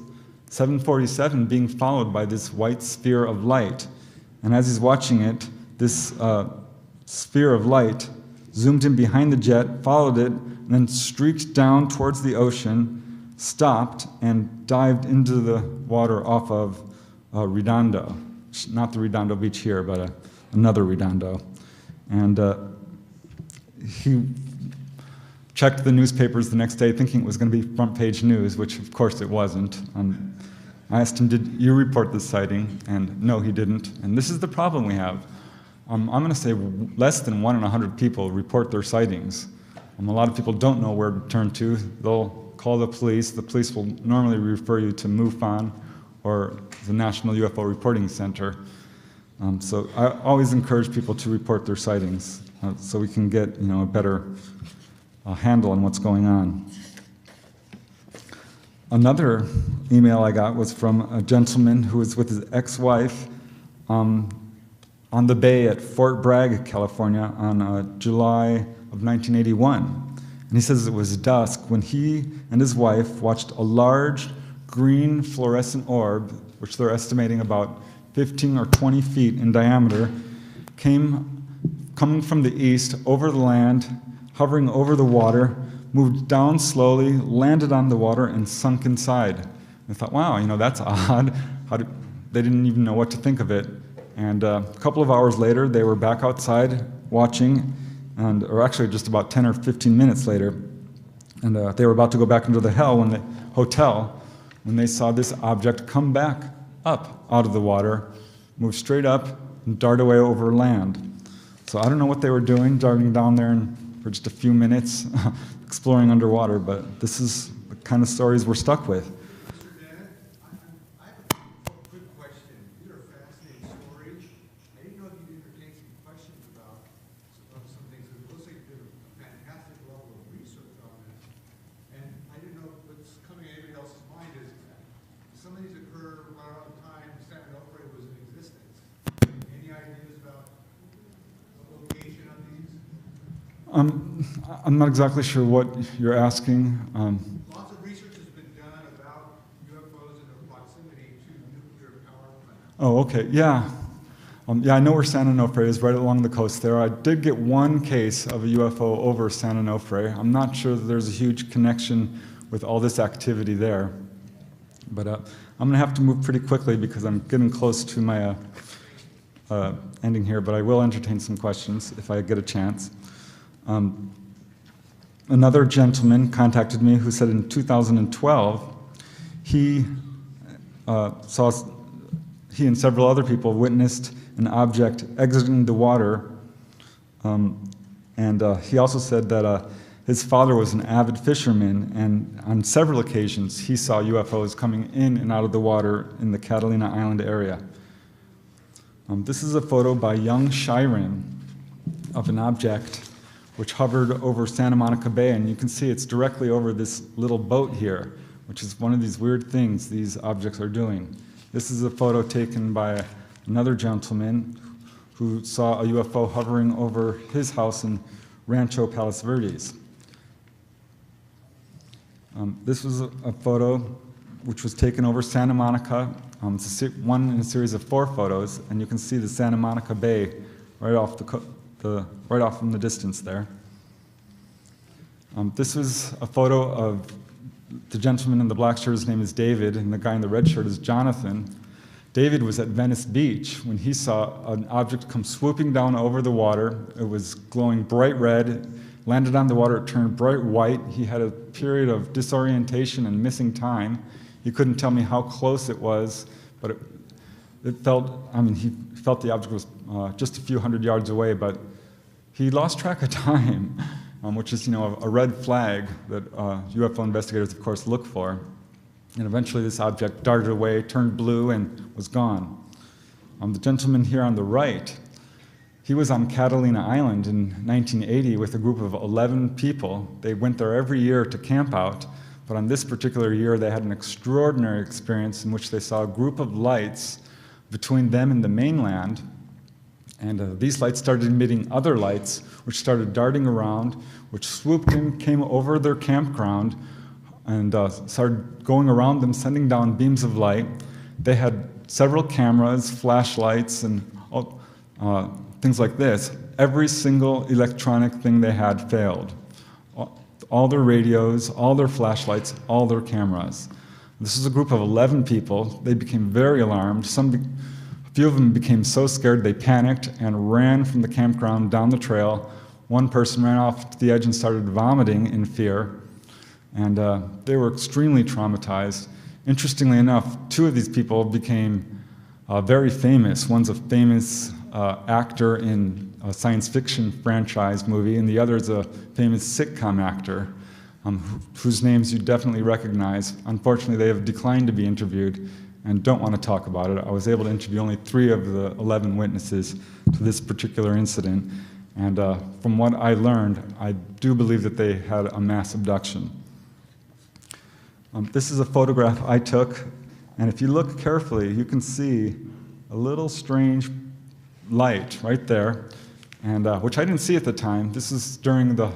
747 being followed by this white sphere of light. And as he's watching it, this sphere of light zoomed in behind the jet, followed it, and then streaked down towards the ocean, stopped, and dived into the water off of Redondo. Not the Redondo Beach here, but another Redondo. And he checked the newspapers the next day thinking it was going to be front page news, which of course it wasn't. I asked him, did you report this sighting? And no, he didn't. And this is the problem we have. I'm going to say less than 1 in 100 people report their sightings. A lot of people don't know where to turn to. They'll call the police. The police will normally refer you to MUFON or the National UFO Reporting Center. So I always encourage people to report their sightings so we can get a better handle on what's going on. Another email I got was from a gentleman who was with his ex-wife on the bay at Fort Bragg, California on July of 1981. And he says it was dusk when he and his wife watched a large green fluorescent orb, which they're estimating about 15 or 20 feet in diameter, coming from the east over the land, hovering over the water, moved down slowly, landed on the water, and sunk inside. I thought, wow, that's odd. They didn't even know what to think of it. And a couple of hours later, they were back outside watching, or actually just about 10 or 15 minutes later, and they were about to go back into the hotel when they saw this object come back up out of the water, move straight up, and dart away over land. So I don't know what they were doing, darting down there for just a few minutes, exploring underwater, but this is the kind of stories we're stuck with. Mr. Dennett, I have a good question. These are fascinating stories. I didn't know if you'd entertain some questions about some things. It looks like you did a fantastic level of research on this. And I didn't know what's coming to anybody else's mind is some of these occur right around the time San Onofre was in existence. Any ideas about the location of these? I'm not exactly sure what you're asking. Lots of research has been done about UFOs and their proximity to nuclear power plants. Oh, okay, yeah. Yeah, I know where San Onofre is, right along the coast there. I did get one case of a UFO over San Onofre. I'm not sure that there's a huge connection with all this activity there. But I'm going to have to move pretty quickly because I'm getting close to my ending here, but I will entertain some questions if I get a chance. Another gentleman contacted me who said in 2012 he and several other people witnessed an object exiting the water, and he also said that his father was an avid fisherman, and on several occasions he saw UFOs coming in and out of the water in the Catalina Island area. This is a photo by young Shiren of an object which hovered over Santa Monica Bay, and you can see it's directly over this little boat here, which is one of these weird things these objects are doing. This is a photo taken by another gentleman who saw a UFO hovering over his house in Rancho Palos Verdes. This was a photo which was taken over Santa Monica. It's one in a series of 4 photos, and you can see the Santa Monica Bay right off right off in the distance there. This was a photo of the gentleman in the black shirt. His name is David, and the guy in the red shirt is Jonathan. David was at Venice Beach when he saw an object come swooping down over the water. It was glowing bright red, landed on the water, it turned bright white. He had a period of disorientation and missing time. He couldn't tell me how close it was, but it felt, he felt the object was just a few hundred yards away, but he lost track of time, which is, a red flag that UFO investigators, of course, look for. And eventually this object darted away, turned blue, and was gone. The gentleman here on the right, he was on Catalina Island in 1980 with a group of 11 people. They went there every year to camp out, but on this particular year they had an extraordinary experience in which they saw a group of lights between them and the mainland, And these lights started emitting other lights, which started darting around, which swooped in, came over their campground, and started going around them, sending down beams of light. They had several cameras, flashlights, and things like this. Every single electronic thing they had failed. All their radios, all their flashlights, all their cameras. This is a group of 11 people. They became very alarmed. A few of them became so scared they panicked and ran from the campground down the trail. One person ran off to the edge and started vomiting in fear. And they were extremely traumatized. Interestingly enough, two of these people became very famous. One's a famous actor in a science fiction franchise movie, and the other is a famous sitcom actor whose names you definitely recognize. Unfortunately, they have declined to be interviewed and don't want to talk about it. I was able to interview only 3 of the 11 witnesses to this particular incident, and from what I learned, I do believe that they had a mass abduction. This is a photograph I took, and if you look carefully, you can see a little strange light right there, and which I didn't see at the time. This is during the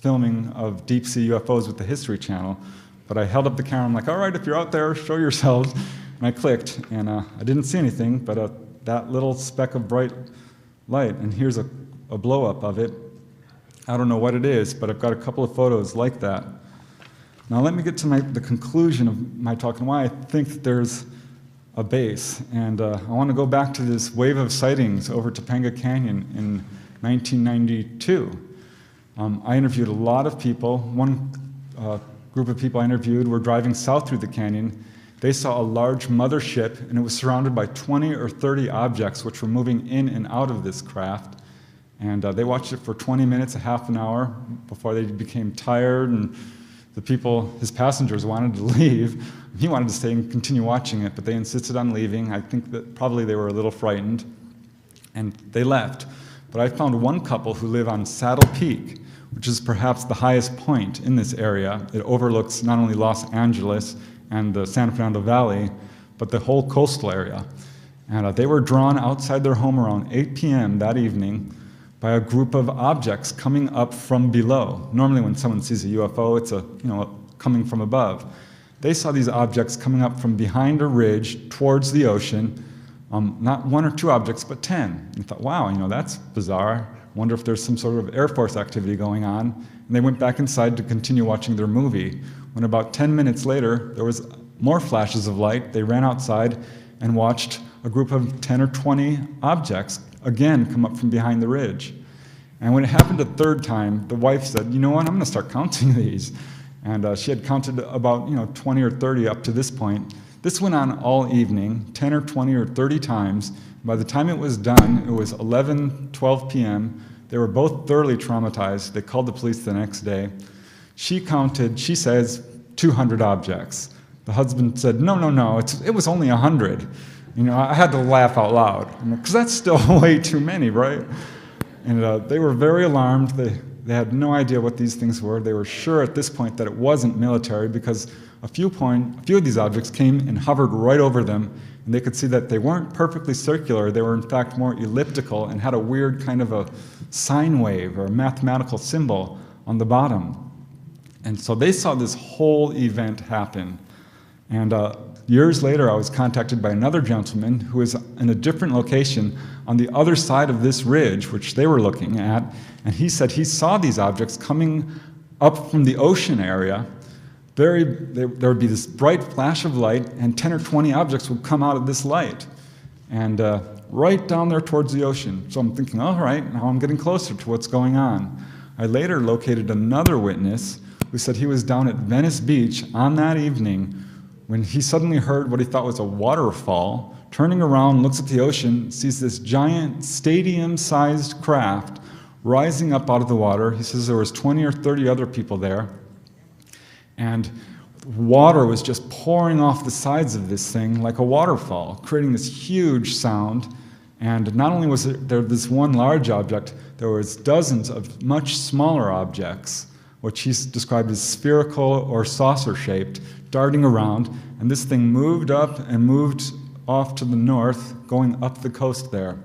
filming of Deep Sea UFOs with the History Channel, but I held up the camera. I'm like, all right, if you're out there, show yourselves. And I clicked, and I didn't see anything, but that little speck of bright light, and here's a blow-up of it. I don't know what it is, but I've got a couple of photos like that. Now let me get to the conclusion of my talk and why I think that there's a base. And I want to go back to this wave of sightings over Topanga Canyon in 1992. I interviewed a lot of people. One group of people I interviewed were driving south through the canyon. They saw a large mothership, and it was surrounded by 20 or 30 objects which were moving in and out of this craft. And they watched it for 20 minutes, a half an hour, before they became tired, and the people, his passengers, wanted to leave. He wanted to stay and continue watching it, but they insisted on leaving. I think that probably they were a little frightened, and they left. But I found one couple who live on Saddle Peak, which is perhaps the highest point in this area. It overlooks not only Los Angeles and the San Fernando Valley, but the whole coastal area. And they were drawn outside their home around 8 p.m. that evening by a group of objects coming up from below. Normally when someone sees a UFO, it's coming from above. They saw these objects coming up from behind a ridge towards the ocean, not 1 or 2 objects, but 10. And thought, wow, that's bizarre. Wonder if there's some sort of Air Force activity going on. And they went back inside to continue watching their movie. When about 10 minutes later, there was more flashes of light. They ran outside and watched a group of 10 or 20 objects again come up from behind the ridge. And when it happened a third time, the wife said, you know what, I'm going to start counting these. And she had counted about 20 or 30 up to this point. This went on all evening, 10 or 20 or 30 times. By the time it was done, it was 11, 12 p.m. They were both thoroughly traumatized. They called the police the next day. She counted, she says, 200 objects. The husband said, no, it was only 100. I had to laugh out loud, because that's still way too many, right? And they were very alarmed. They had no idea what these things were. They were sure at this point that it wasn't military, because a few of these objects came and hovered right over them, and they could see that they weren't perfectly circular. They were in fact more elliptical and had a weird kind of a sine wave or a mathematical symbol on the bottom. And so they saw this whole event happen. And years later, I was contacted by another gentleman who was in a different location on the other side of this ridge, which they were looking at, and he said he saw these objects coming up from the ocean area. There would be this bright flash of light, and 10 or 20 objects would come out of this light, and right down there towards the ocean. So I'm thinking, all right, now I'm getting closer to what's going on. I later located another witness who said he was down at Venice Beach on that evening when he suddenly heard what he thought was a waterfall. Turning around, looks at the ocean, sees this giant stadium-sized craft rising up out of the water. He says there was 20 or 30 other people there. And water was just pouring off the sides of this thing like a waterfall, creating this huge sound. And not only was there this one large object, there was dozens of much smaller objects, which he's described as spherical or saucer-shaped, darting around. And this thing moved up and moved off to the north, going up the coast there.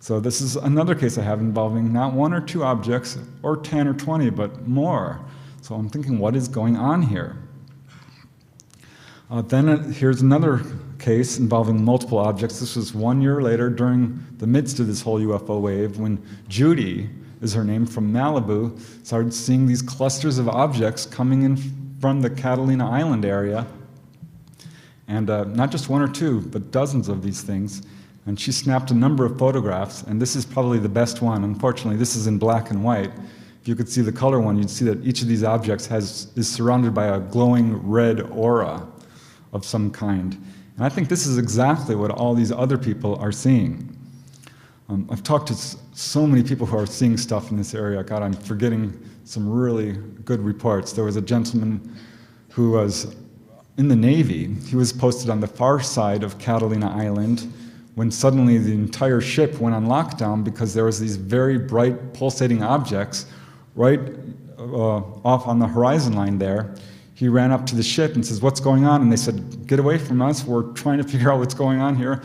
So this is another case I have involving not 1 or 2 objects, or 10 or 20, but more. So I'm thinking, what is going on here? Here's another case involving multiple objects. This was 1 year later, during the midst of this whole UFO wave, when Judy, is her name, from Malibu, started seeing these clusters of objects coming in from the Catalina Island area. And not just 1 or 2, but dozens of these things. And she snapped a number of photographs, and this is probably the best one. Unfortunately, this is in black and white. If you could see the color one, you'd see that each of these objects is surrounded by a glowing red aura of some kind. And I think this is exactly what all these other people are seeing. I've talked to so many people who are seeing stuff in this area. God, I'm forgetting some really good reports. There was a gentleman who was in the Navy. He was posted on the far side of Catalina Island when suddenly the entire ship went on lockdown because there was these very bright pulsating objects right off on the horizon line there. He ran up to the ship and says, "What's going on?" And they said, "Get away from us, we're trying to figure out what's going on here."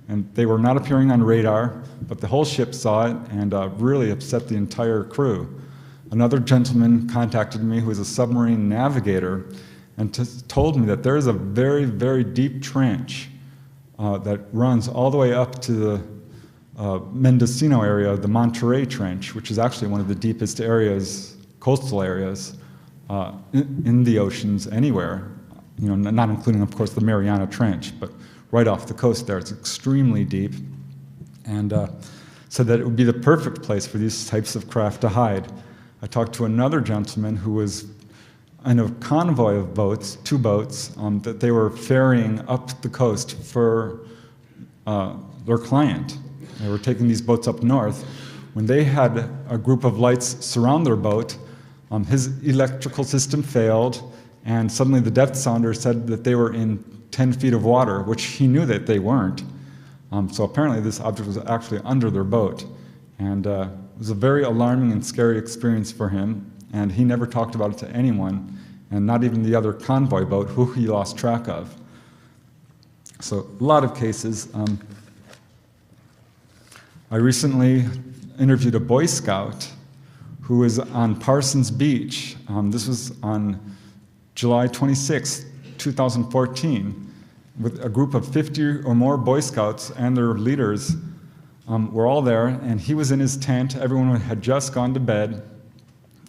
And they were not appearing on radar, but the whole ship saw it and really upset the entire crew. Another gentleman contacted me who is a submarine navigator and told me that there is a very, very deep trench that runs all the way up to the Mendocino area, the Monterey Trench, which is actually one of the deepest areas, coastal areas, in the oceans anywhere, not including, of course, the Mariana Trench, but right off the coast there. It's extremely deep, and said that it would be the perfect place for these types of craft to hide. I talked to another gentleman who was in a convoy of boats, 2 boats, that they were ferrying up the coast for their client. They were taking these boats up north. When they had a group of lights surround their boat, his electrical system failed, and suddenly the depth sounder said that they were in 10 feet of water, which he knew that they weren't. So apparently this object was actually under their boat. And it was a very alarming and scary experience for him, and he never talked about it to anyone, and not even the other convoy boat, who he lost track of. So a lot of cases. I recently interviewed a Boy Scout who was on Parsons Beach. This was on July 26, 2014, with a group of 50 or more Boy Scouts and their leaders were all there, and he was in his tent. Everyone had just gone to bed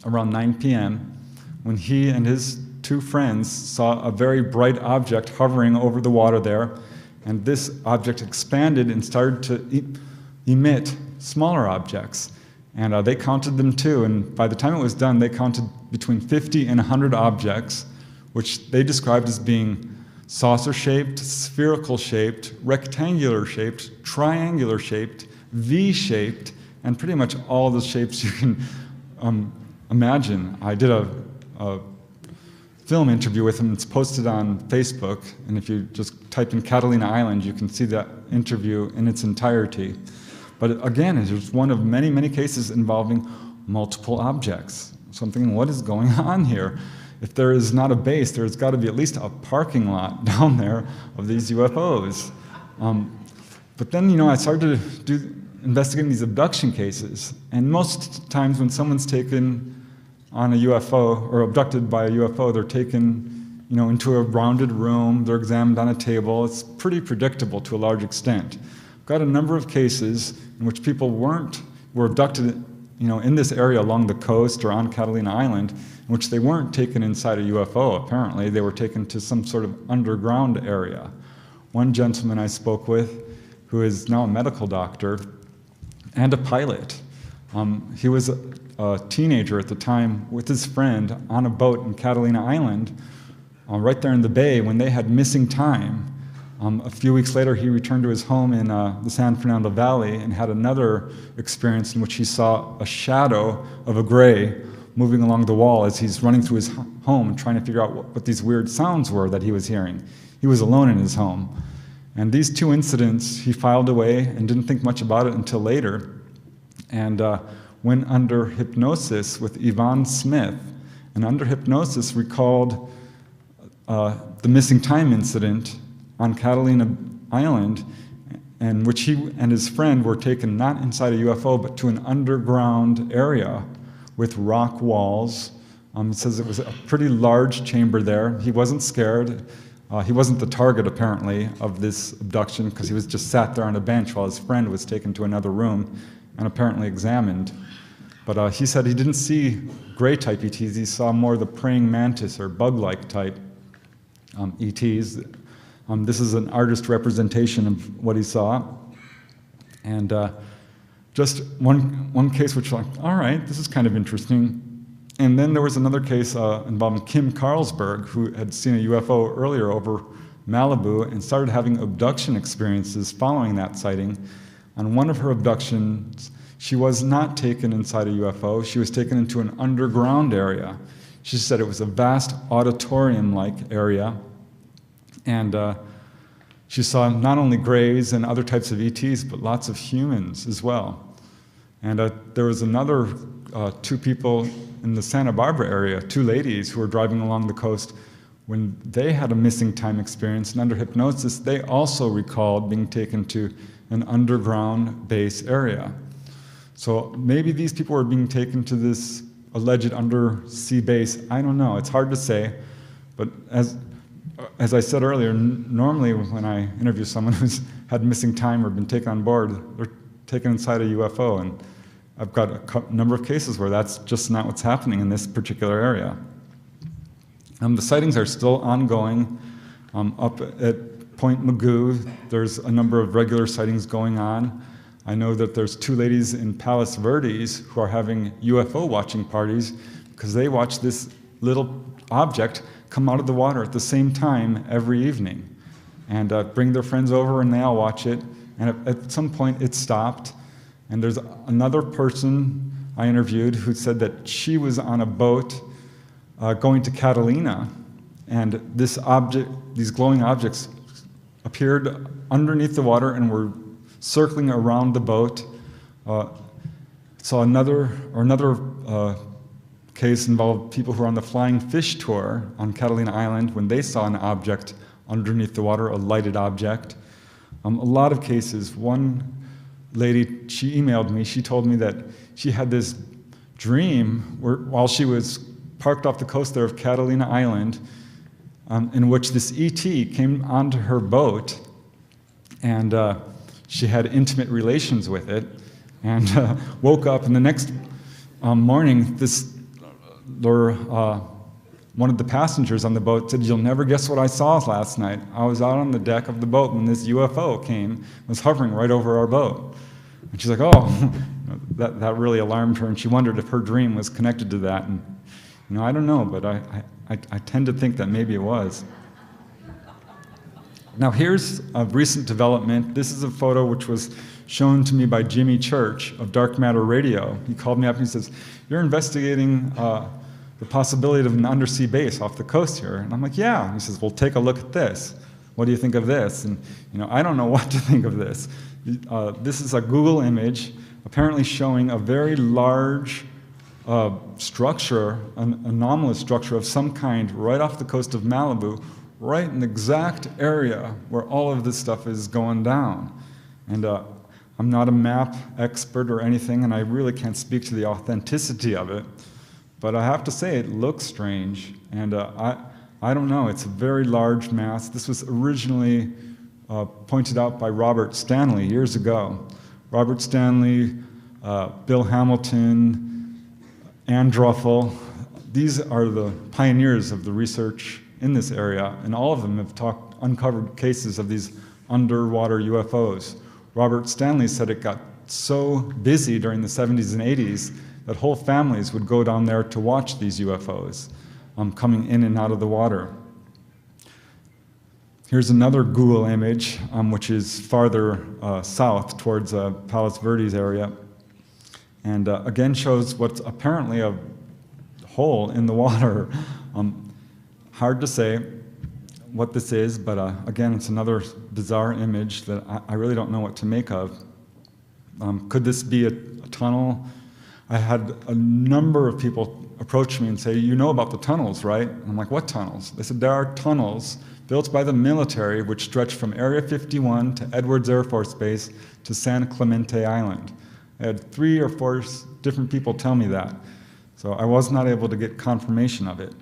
around 9 p.m. when he and his 2 friends saw a very bright object hovering over the water there, and this object expanded and started to emit smaller objects. And they counted them too, and by the time it was done, they counted between 50 and 100 objects, which they described as being saucer-shaped, spherical-shaped, rectangular-shaped, triangular-shaped, V-shaped, and pretty much all the shapes you can imagine. I did a film interview with him. It's posted on Facebook, and if you just type in Catalina Island, you can see that interview in its entirety. But again, it was one of many, many cases involving multiple objects. So I'm thinking, what is going on here? If there is not a base, there's got to be at least a parking lot down there of these UFOs. But then, I started to investigating these abduction cases. And most times when someone's taken on a UFO or abducted by a UFO, they're taken, into a rounded room, they're examined on a table. It's pretty predictable to a large extent. I've got a number of cases in which people were abducted, in this area along the coast or on Catalina Island, in which they weren't taken inside a UFO, apparently. They were taken to some sort of underground area. One gentleman I spoke with, who is now a medical doctor and a pilot, he was a teenager at the time with his friend on a boat in Catalina Island, right there in the bay when they had missing time. A few weeks later, he returned to his home in the San Fernando Valley and had another experience in which he saw a shadow of a gray moving along the wall as he's running through his home trying to figure out what these weird sounds were that he was hearing. He was alone in his home. And these 2 incidents he filed away and didn't think much about it until later, and went under hypnosis with Yvonne Smith. And under hypnosis recalled the missing time incident on Catalina Island, in which he and his friend were taken not inside a UFO, but to an underground area with rock walls. It says it was a pretty large chamber there. He wasn't scared. He wasn't the target, apparently, of this abduction because he was just sat there on a bench while his friend was taken to another room and apparently examined. But he said he didn't see gray-type ETs. He saw more the praying mantis or bug-like type ETs. This is an artist representation of what he saw. And just one case which, like, all right, this is kind of interesting. And then there was another case involving Kim Carlsberg, who had seen a UFO earlier over Malibu and started having abduction experiences following that sighting. On one of her abductions, she was not taken inside a UFO. She was taken into an underground area. She said it was a vast auditorium-like area. And she saw not only grays and other types of ETs, but lots of humans as well. And there was another two people in the Santa Barbara area, two ladies who were driving along the coast. When they had a missing time experience, and under hypnosis, they also recalled being taken to an underground base area. So maybe these people were being taken to this alleged undersea base. I don't know. It's hard to say. But as I said earlier, normally when I interview someone who's had missing time or been taken on board, they're taken inside a UFO. And I've got a number of cases where that's just not what's happening in this particular area. The sightings are still ongoing. Up at Point Magoo, there's a number of regular sightings going on. I know that there's two ladies in Palos Verdes who are having UFO watching parties because they watch this little object come out of the water at the same time every evening and bring their friends over and they all watch it. And at some point it stopped. And there's another person I interviewed who said that she was on a boat going to Catalina, and this object, these glowing objects appeared underneath the water and were circling around the boat. So another case involved people who were on the Flying Fish tour on Catalina Island when they saw an object underneath the water, a lighted object. A lot of cases. One lady, she emailed me, she told me that she had this dream while she was parked off the coast there of Catalina Island, in which this ET came onto her boat and she had intimate relations with it and woke up, and the next morning one of the passengers on the boat said, "You'll never guess what I saw last night. I was out on the deck of the boat when this UFO was hovering right over our boat." And she's like, "Oh," that really alarmed her, and she wondered if her dream was connected to that. And I don't know, but I tend to think that maybe it was. Now here's a recent development. This is a photo which was shown to me by Jimmy Church of Dark Matter Radio. He called me up and he says, "You're investigating the possibility of an undersea base off the coast here." And I'm like, "Yeah." And he says, "Well, take a look at this. What do you think of this?" And I don't know what to think of this. This is a Google image apparently showing a very large structure, an anomalous structure of some kind right off the coast of Malibu, right in the exact area where all of this stuff is going down. And I'm not a map expert or anything, and I really can't speak to the authenticity of it. But I have to say, it looks strange, and I don't know, it's a very large mass. This was originally pointed out by Robert Stanley years ago. Robert Stanley, Bill Hamilton, Ann Druffel, these are the pioneers of the research in this area, and all of them have uncovered cases of these underwater UFOs. Robert Stanley said it got so busy during the 70s and 80s that whole families would go down there to watch these UFOs coming in and out of the water. Here's another Google image, which is farther south towards Palos Verdes area, and again shows what's apparently a hole in the water. Hard to say what this is, but again, it's another bizarre image that I really don't know what to make of. Could this be a tunnel? I had a number of people approach me and say, "You know about the tunnels, right?" And I'm like, "What tunnels?" They said, "There are tunnels built by the military, which stretched from Area 51 to Edwards Air Force Base to San Clemente Island. I had 3 or 4 different people tell me that, so I was not able to get confirmation of it.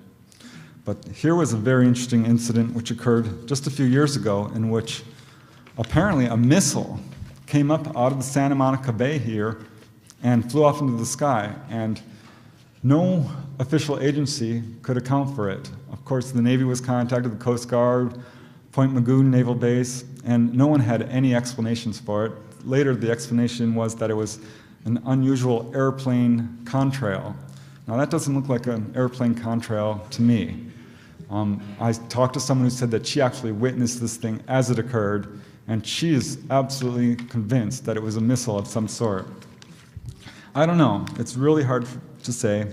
But here was a very interesting incident which occurred just a few years ago, in which apparently a missile came up out of the Santa Monica Bay here and flew off into the sky, and no official agency could account for it. Of course, the Navy was contacted, the Coast Guard, Point Mugu Naval Base, and no one had any explanations for it. Later, the explanation was that it was an unusual airplane contrail. Now, that doesn't look like an airplane contrail to me. I talked to someone who said that she actually witnessed this thing as it occurred, and she is absolutely convinced that it was a missile of some sort. I don't know. It's really hard to say,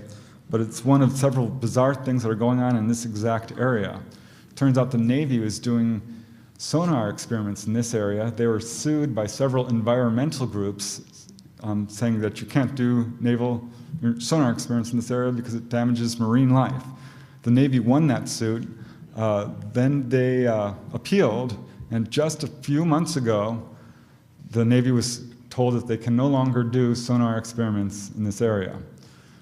but it's one of several bizarre things that are going on in this exact area. Turns out the Navy was doing sonar experiments in this area. They were sued by several environmental groups saying that you can't do naval sonar experiments in this area because it damages marine life. The Navy won that suit. Then they appealed, and just a few months ago, the Navy was told that they can no longer do sonar experiments in this area.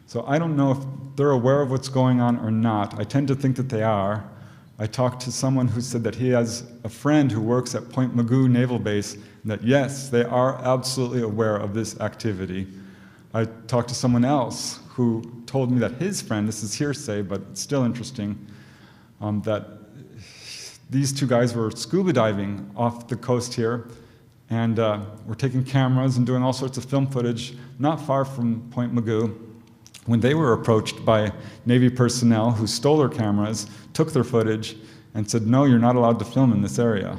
So I don't know if they're aware of what's going on or not. I tend to think that they are. I talked to someone who said that he has a friend who works at Point Mugu Naval Base, and that yes, they are absolutely aware of this activity. I talked to someone else who told me that his friend, this is hearsay, but it's still interesting, that these 2 guys were scuba diving off the coast here, and were taking cameras and doing all sorts of film footage not far from Point Mugu, when they were approached by Navy personnel who stole their cameras, took their footage, and said, no, you're not allowed to film in this area.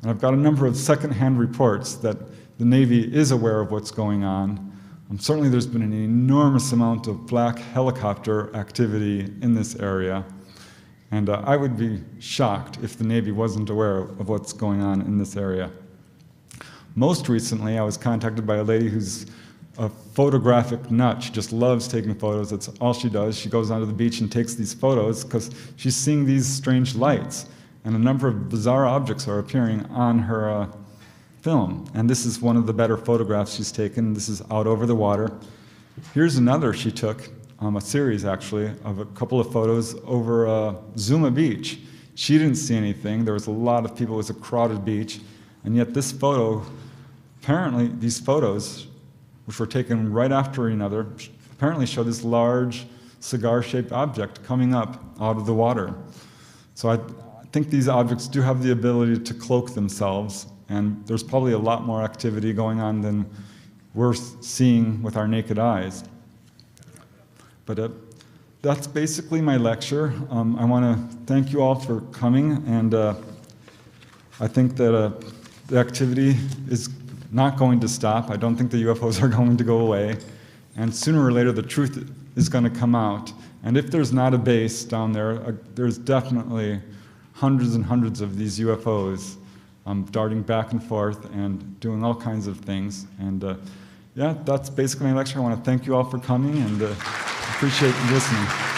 And I've got a number of secondhand reports that the Navy is aware of what's going on. Certainly there's been an enormous amount of black helicopter activity in this area, and I would be shocked if the Navy wasn't aware of what's going on in this area. Most recently, I was contacted by a lady who's a photographic nut. She just loves taking photos. That's all she does. She goes onto the beach and takes these photos because she's seeing these strange lights, and a number of bizarre objects are appearing on her film. And this is one of the better photographs she's taken. This is out over the water. Here's another she took, a series actually, of a couple of photos over Zuma Beach. She didn't see anything. There was a lot of people. It was a crowded beach. And yet this photo, apparently these photos, which were taken right after another, apparently show this large cigar-shaped object coming up out of the water. So I think these objects do have the ability to cloak themselves, and there's probably a lot more activity going on than we're seeing with our naked eyes. But that's basically my lecture. I want to thank you all for coming, and I think that the activity is not going to stop. I don't think the UFOs are going to go away, and sooner or later the truth is going to come out. And if there's not a base down there, there's definitely hundreds and hundreds of these UFOs darting back and forth and doing all kinds of things. And yeah, that's basically my lecture. I want to thank you all for coming, and appreciate you listening.